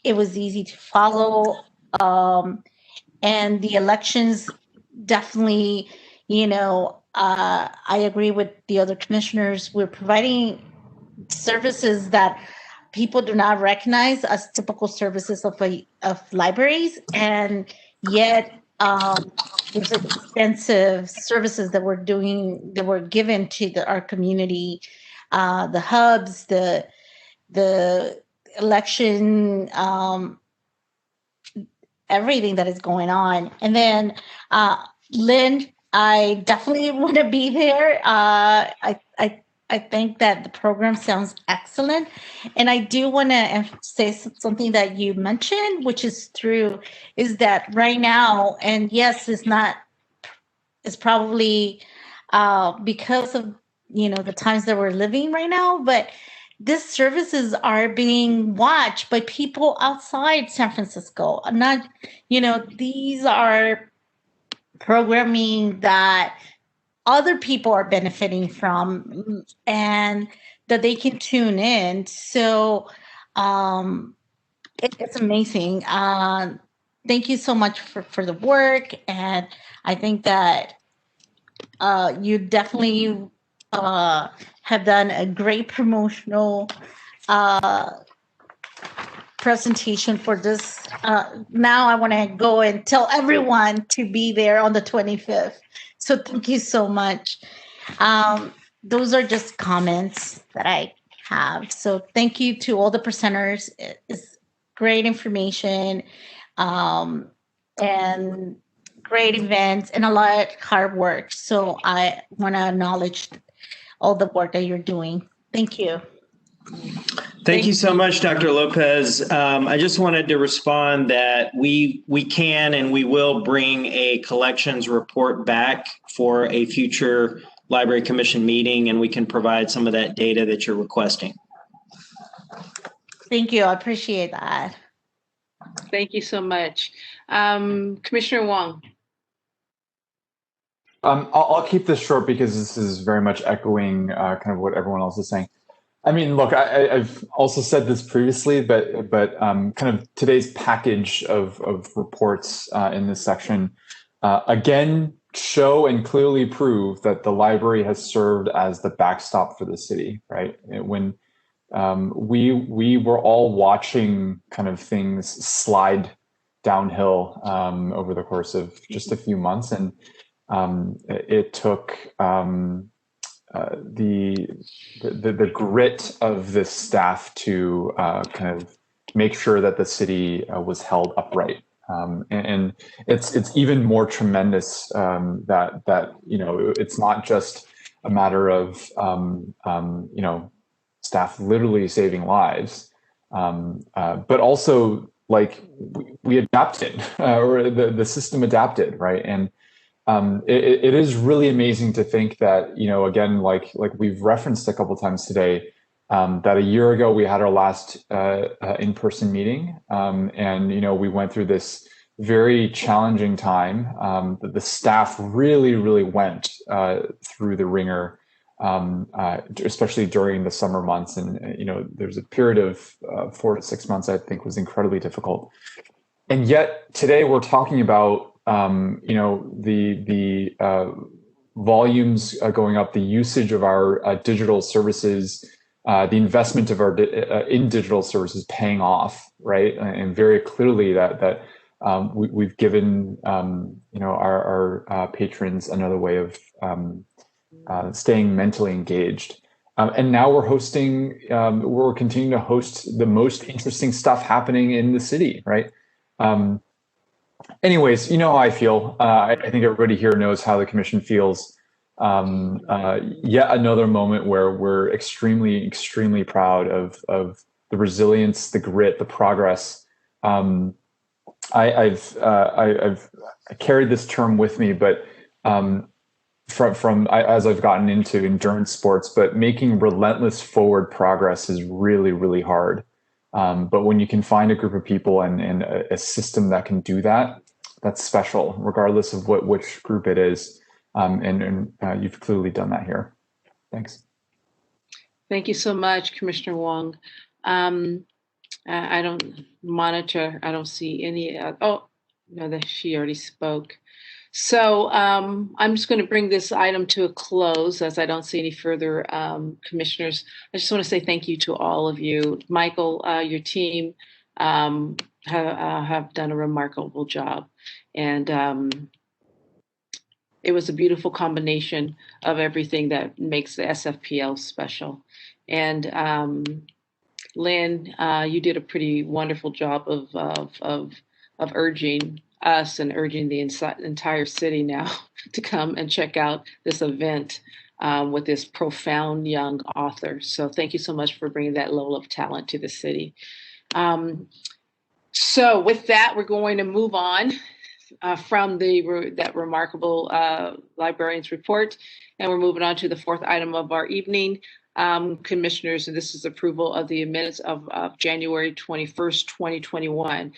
it was easy to follow. And the elections definitely, I agree with the other commissioners. We're providing services that people do not recognize as typical services of libraries, and yet there's extensive services that were given to our community, the hubs, the election, everything that is going on. And then, Lynn, I definitely want to be there. I think that the program sounds excellent. And I do want to say something that you mentioned, which is true, is that right now, and yes, it's probably because of, the times that we're living right now, but these services are being watched by people outside San Francisco. Not, these are programming that other people are benefiting from and that they can tune in. So it's amazing. Thank you so much for the work. And I think that you definitely have done a great promotional presentation for this. Now I want to go and tell everyone to be there on the 25th. So thank you so much. Those are just comments that I have. So thank you to all the presenters. It's great information and great events and a lot of hard work. So I want to acknowledge all the work that you're doing. Thank you. Thank you so much, Dr. Lopez. I just wanted to respond that we can and we will bring a collections report back for a future Library Commission meeting, and we can provide some of that data that you're requesting. Thank you. I appreciate that. Thank you so much. Commissioner Wong. I'll keep this short because this is very much echoing kind of what everyone else is saying. I mean, look, I've also said this previously, but kind of today's package of reports in this section, again, show and clearly prove that the library has served as the backstop for the city, right? When we were all watching kind of things slide downhill over the course of just a few months, and it took the grit of this staff to kind of make sure that the city was held upright. And it's even more tremendous that it's not just a matter of staff literally saving lives, but also like we adapted or the system adapted, right? And it is really amazing to think that, again, like we've referenced a couple of times today, that a year ago we had our last in-person meeting, and we went through this very challenging time. The staff really went through the ringer, especially during the summer months, and there's a period of 4 to 6 months I think was incredibly difficult. And yet today we're talking about the volumes going up, the usage of our digital services, the investment of our in digital services paying off, right? And very clearly that we've given our patrons another way of staying mentally engaged. And now we're continuing to host the most interesting stuff happening in the city, right? Anyways, you know how I feel. I think everybody here knows how the commission feels. Yet another moment where we're extremely proud of the resilience, the grit, the progress. I've carried this term with me, but from as I've gotten into endurance sports, but making relentless forward progress is really hard. But when you can find a group of people and a system that can do that, that's special, regardless of which group it is. And you've clearly done that here. Thanks. Thank you so much, Commissioner Wong. I don't monitor. I don't see any. Oh, no, she already spoke. So I'm just going to bring this item to a close as I don't see any further commissioners. I just want to say thank you to all of you. Michael, your team have done a remarkable job. And it was a beautiful combination of everything that makes the SFPL special. And Lynn, you did a pretty wonderful job of urging us and urging the entire city now to come and check out this event with this profound young author. So thank you so much for bringing that level of talent to the city. So with that, we're going to move on from that remarkable librarian's report, and we're moving on to the fourth item of our evening. Commissioners, and this is approval of the minutes of January 21st, 2021.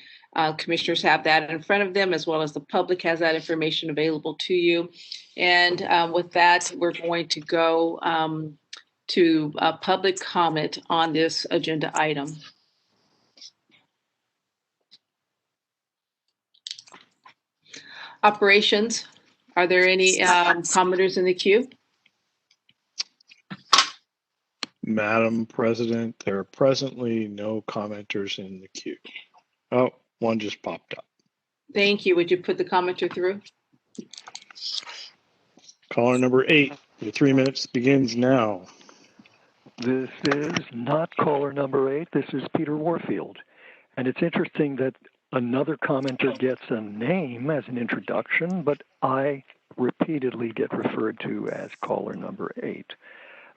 Commissioners have that in front of them, as well as the public has that information available to you. And with that, we're going to go to public comment on this agenda item. Operations, are there any commenters in the queue? Madam President, there are presently no commenters in the queue. Oh, one just popped up. Thank you. Would you put the commenter through? Caller number 8, your 3 minutes begins now. This is not caller number 8. This is Peter Warfield. And it's interesting that another commenter gets a name as an introduction, but I repeatedly get referred to as caller number 8.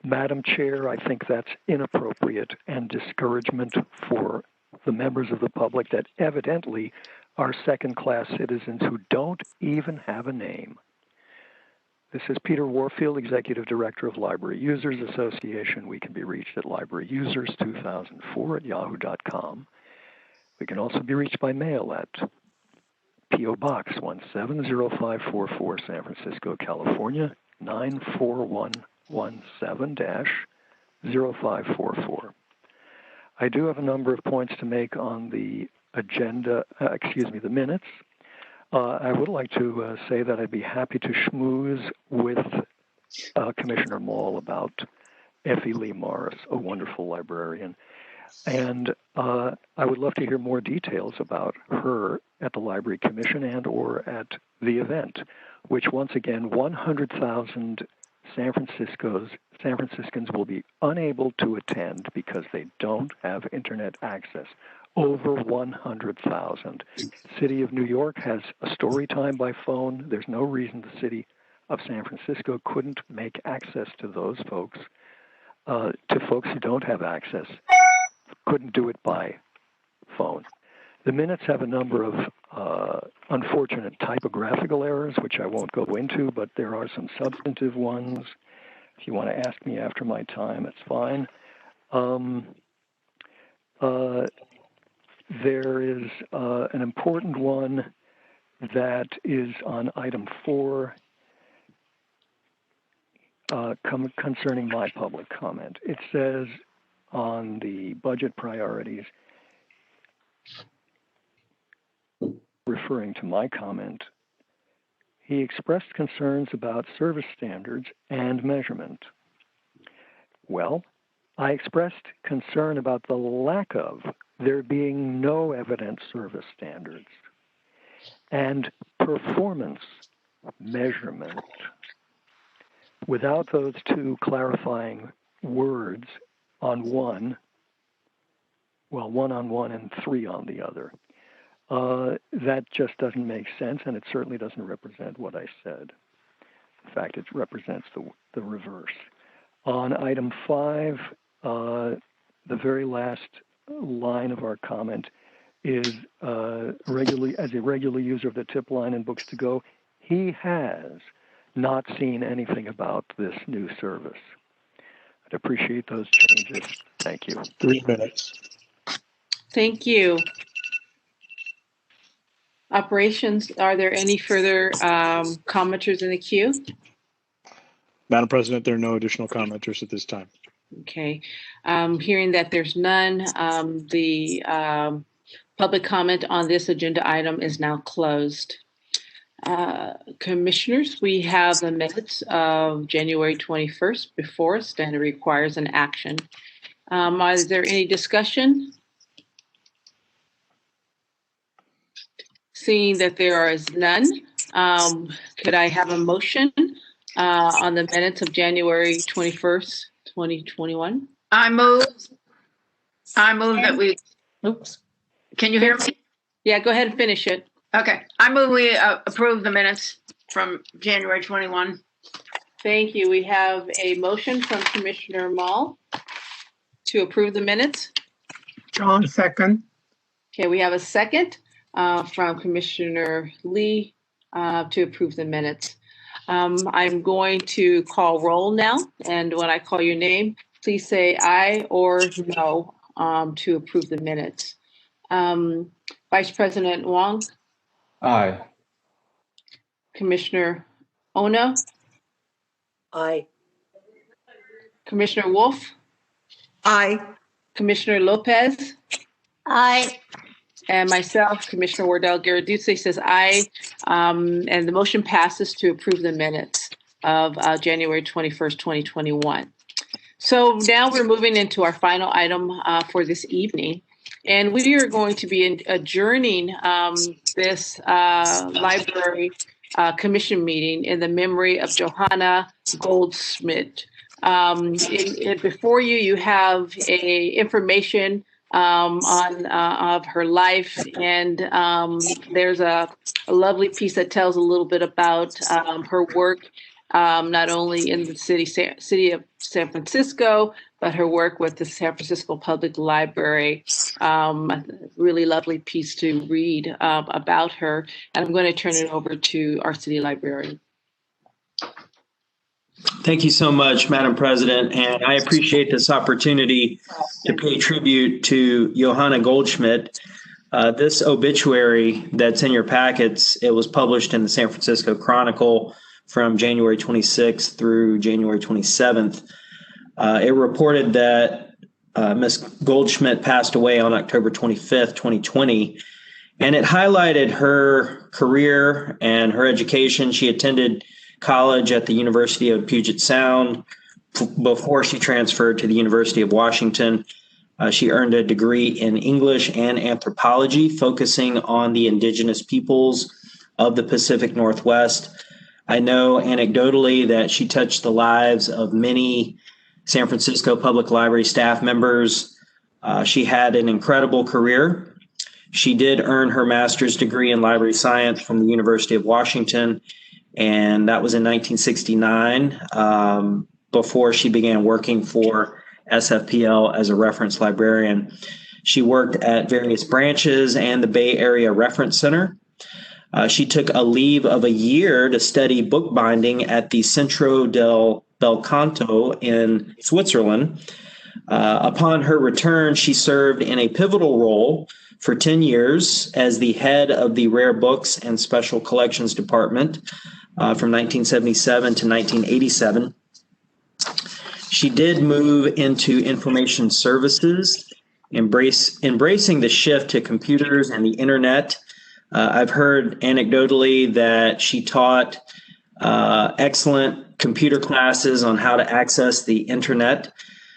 Madam Chair, I think that's inappropriate and discouragement for the members of the public that evidently are second-class citizens who don't even have a name. This is Peter Warfield, Executive Director of Library Users Association. We can be reached at libraryusers2004@yahoo.com. We can also be reached by mail at P.O. Box 170544, San Francisco, California, 94117-0544. I do have a number of points to make on the agenda, the minutes. I would like to say that I'd be happy to schmooze with Commissioner Mall about Effie Lee Morris, a wonderful librarian. And I would love to hear more details about her at the Library Commission and or at the event, which once again, 100,000 San Franciscans will be unable to attend because they don't have internet access. Over 100,000. City of New York has a story time by phone. There's no reason the city of San Francisco couldn't make access to those folks, to folks who don't have access, couldn't do it by phone. The minutes have a number of unfortunate typographical errors, which I won't go into, but there are some substantive ones. If you want to ask me after my time, it's fine. There is an important one that is on item 4 concerning my public comment. It says on the budget priorities, referring to my comment, he expressed concerns about service standards and measurement. Well, I expressed concern about the lack of there being no evident service standards and performance measurement. Without those two clarifying words on one on one and 3 on the other, that just doesn't make sense, and it certainly doesn't represent what I said. In fact, it represents the reverse. On item 5, the very last line of our comment is as a regular user of the tip line and Books to Go, he has not seen anything about this new service. I'd appreciate those changes. Thank you. 3 minutes. Thank you. Operations, are there any further commenters in the queue? Madam President, there are no additional commenters at this time. Okay. Hearing that there's none, the public comment on this agenda item is now closed. Commissioners, we have the minutes of January 21st before us, and it requires an action. Is there any discussion? Seeing that there is none, could I have a motion on the minutes of January 21st, 2021? I move that we, Oops. can you hear me? Yeah, go ahead and finish it. Okay, I move we approve the minutes from January 21. Thank you. We have a motion from Commissioner Mall to approve the minutes. John, second. Okay, we have a second from Commissioner Lee to approve the minutes. I'm going to call roll now, and when I call your name, please say aye or no to approve the minutes. Vice President Wong? Aye. Commissioner Ono? Aye. Commissioner Wolf? Aye. Commissioner Lopez? Aye. And myself, Commissioner Wardell Garaduce says aye. And the motion passes to approve the minutes of January 21st, 2021. So now we're moving into our final item for this evening. And we are going to be adjourning this library commission meeting in the memory of Johanna Goldsmith. Before you, you have information on of her life, and there's a lovely piece that tells a little bit about her work, not only in the city of San Francisco, but her work with the San Francisco Public Library. A really lovely piece to read about her, and I'm going to turn it over to our city librarian. Thank you so much, Madam President, and I appreciate this opportunity to pay tribute to Johanna Goldsmith. This obituary that's in your packets, it was published in the San Francisco Chronicle from January 26th through January 27th. It reported that Ms. Goldsmith passed away on October 25th, 2020, and it highlighted her career and her education. She attended college at the University of Puget Sound before she transferred to the University of Washington. She earned a degree in English and anthropology, focusing on the indigenous peoples of the Pacific Northwest. I know anecdotally that she touched the lives of many San Francisco Public Library staff members. She had an incredible career. She did earn her master's degree in library science from the University of Washington, and that was in 1969, before she began working for SFPL as a reference librarian. She worked at various branches and the Bay Area Reference Center. She took a leave of a year to study bookbinding at the Centro del Bel Canto in Switzerland. Upon her return, she served in a pivotal role for 10 years as the head of the Rare Books and Special Collections Department from 1977 to 1987. She did move into information services, embracing the shift to computers and the internet. I've heard anecdotally that she taught excellent computer classes on how to access the internet.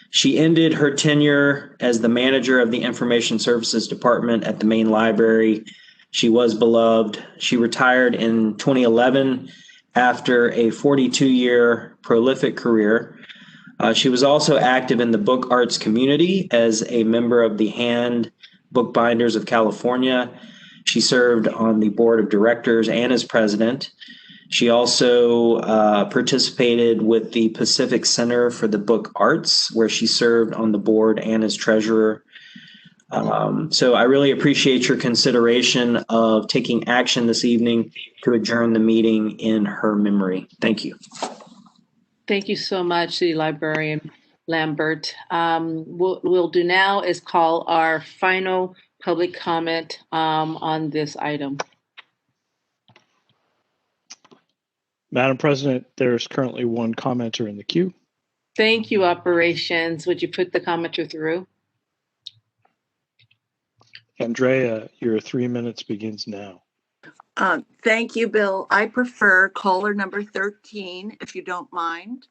She ended her tenure as the manager of the Information Services Department at the main library. She was beloved. She retired in 2011 after a 42-year prolific career. She was also active in the book arts community as a member of the Hand Bookbinders of California. She served on the board of directors and as president. She also participated with the Pacific Center for the Book Arts, where she served on the board and as treasurer. So I really appreciate your consideration of taking action this evening to adjourn the meeting in her memory. Thank you. Thank you so much, City Librarian Lambert. What we'll do now is call our final public comment on this item. Madam President, there's currently one commenter in the queue. Thank you, Operations. Would you put the commenter through? Andrea, your 3 minutes begins now. Thank you, Bill. I prefer caller number 13, if you don't mind.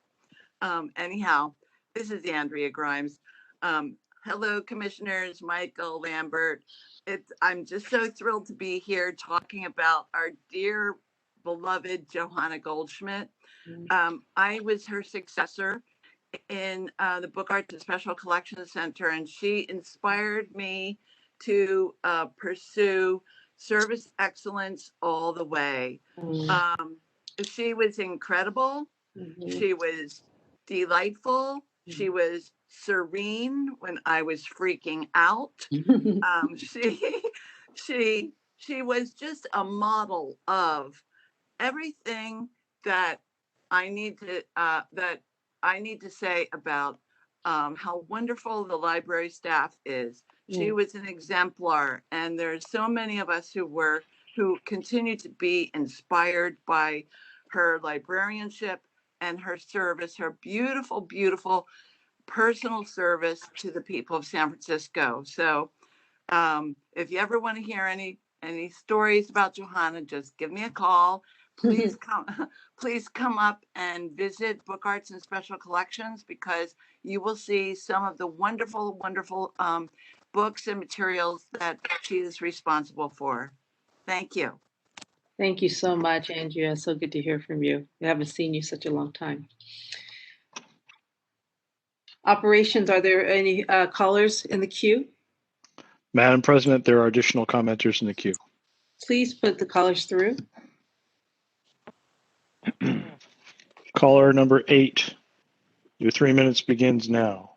Anyhow, this is Andrea Grimes. Hello, Commissioners, Michael, Lambert. I'm just so thrilled to be here talking about our dear beloved Johanna Goldsmith. I was her successor in the Book Arts and Special Collections Center, and she inspired me to pursue service excellence all the way. She was incredible. She was delightful. She was serene when I was freaking out. She was just a model of everything that I need to say about how wonderful the library staff is. She was an exemplar, and there's so many of us who continue to be inspired by her librarianship and her service, her beautiful, beautiful personal service to the people of San Francisco. So if you ever want to hear any stories about Johanna, just give me a call. Please come up and visit Book Arts and Special Collections, because you will see some of the wonderful, wonderful books and materials that she is responsible for. Thank you. Thank you so much, Andrea. So good to hear from you. We haven't seen you such a long time. Operations, are there any callers in the queue? Madam President, there are additional commenters in the queue. Please put the callers through. Caller number 8, your 3 minutes begins now.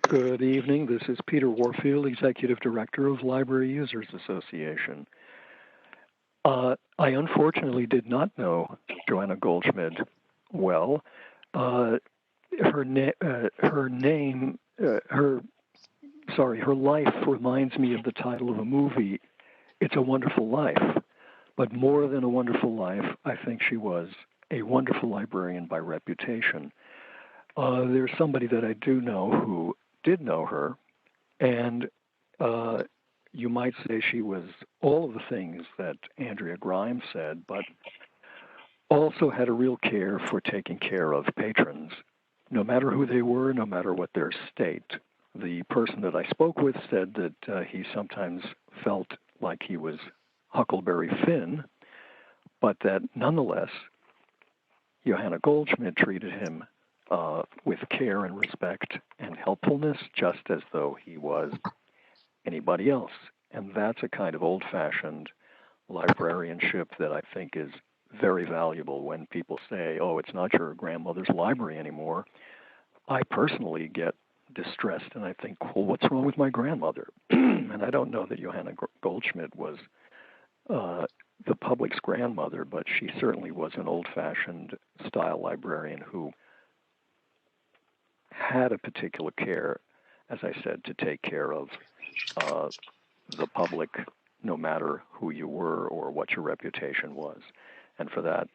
Good evening. This is Peter Warfield, Executive Director of Library Users Association. I unfortunately did not know Joanna Goldsmith well. Her life reminds me of the title of a movie, It's a Wonderful Life. But more than a wonderful life, I think she was a wonderful librarian by reputation. There's somebody that I do know who did know her, and you might say she was all of the things that Andrea Grimes said, but also had a real care for taking care of patrons, no matter who they were, no matter what their state. The person that I spoke with said that he sometimes felt like he was Huckleberry Finn, but that nonetheless, Johanna Goldsmith treated him with care and respect and helpfulness, just as though he was anybody else. And that's a kind of old-fashioned librarianship that I think is very valuable. When people say, oh, it's not your grandmother's library anymore, I personally get distressed and I think, well, what's wrong with my grandmother? And I don't know that Johanna Goldsmith was the public's grandmother, but she certainly was an old-fashioned style librarian who had a particular care, as I said, to take care of the public, no matter who you were or what your reputation was. And for that,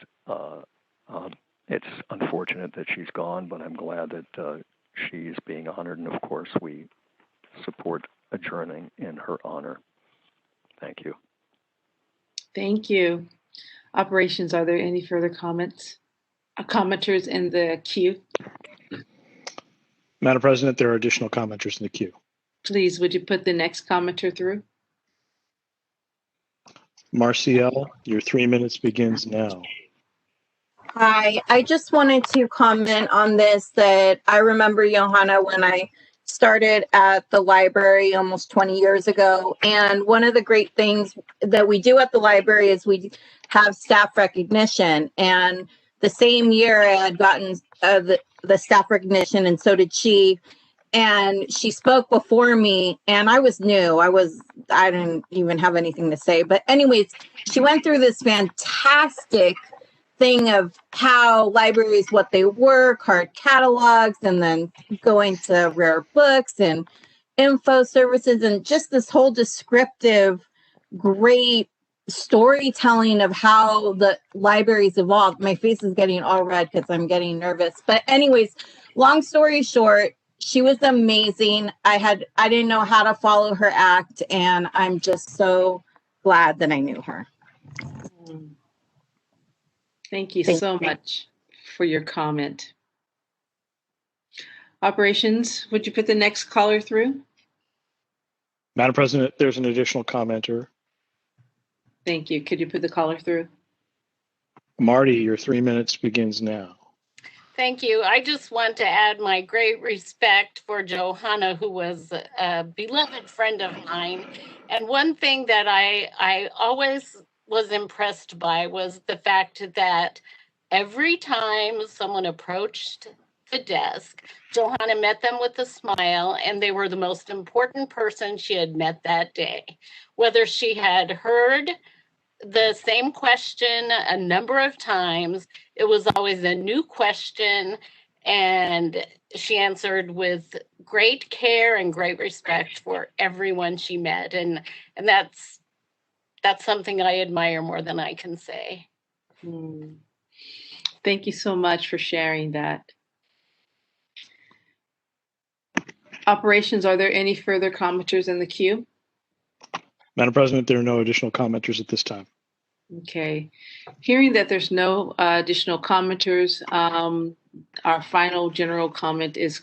it's unfortunate that she's gone, but I'm glad that she's being honored. And of course, we support adjourning in her honor. Thank you. Thank you. Operations, are there any further comments? Commenters in the queue? Madam President, there are additional commenters in the queue. Please, would you put the next commenter through? Marciel, your 3 minutes begins now. Hi, I just wanted to comment on this, that I remember Johanna when I started at the library almost 20 years ago. And one of the great things that we do at the library is we have staff recognition. And the same year I had gotten the staff recognition, and so did she. And she spoke before me, and I was new. I didn't even have anything to say. But anyways, she went through this fantastic thing of how libraries, what they were, card catalogs, and then going to rare books and info services, and just this whole descriptive, great storytelling of how the libraries evolved. My face is getting all red because I'm getting nervous. But anyways, long story short, she was amazing. I didn't know how to follow her act, and I'm just so glad that I knew her. Thank you so much for your comment. Operations, would you put the next caller through? Madam President, there's an additional commenter. Thank you. Could you put the caller through? Marty, your 3 minutes begins now. Thank you. I just want to add my great respect for Johanna, who was a beloved friend of mine. And one thing that I always was impressed by was the fact that every time someone approached the desk, Johanna met them with a smile, and they were the most important person she had met that day. Whether she had heard the same question a number of times, it was always a new question, and she answered with great care and great respect for everyone she met, and that's something I admire more than I can say. Thank you so much for sharing that. Operations, are there any further commenters in the queue? Madam President, there are no additional commenters at this time. Okay. Hearing that there's no additional commenters, our final general comment is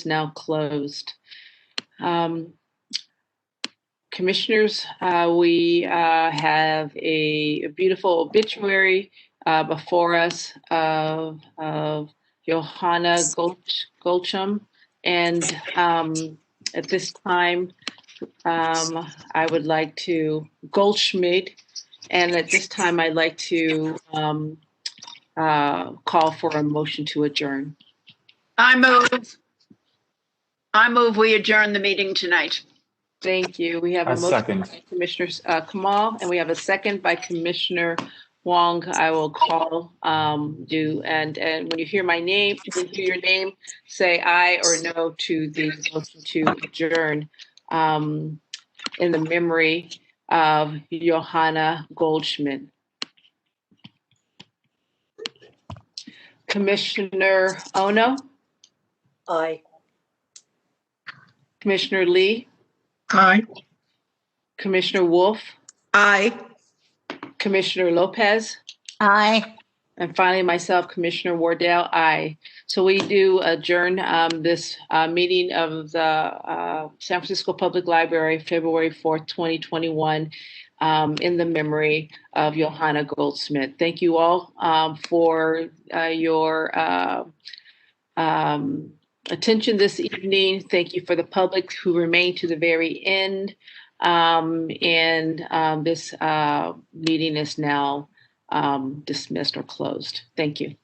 now closed. Commissioners, we have a beautiful obituary before us of Johanna Goldsmith, and at this time, I would like to Goldschmidt, and at this time, I'd like to call for a motion to adjourn. I move we adjourn the meeting tonight. Thank you. We have a motion by Commissioner Kamal, and we have a second by Commissioner Wong. I will call you, and when you hear my name, when you hear your name, say aye or no to the motion to adjourn in the memory of Johanna Goldsmith. Commissioner Ono? Aye. Commissioner Lee? Aye. Commissioner Wolf? Aye. Commissioner Lopez? Aye. And finally, myself, Commissioner Wardell, aye. So we do adjourn this meeting of the San Francisco Public Library, February 4th, 2021, in the memory of Johanna Goldsmith. Thank you all for your attention this evening. Thank you for the public who remained to the very end. This meeting is now dismissed or closed. Thank you.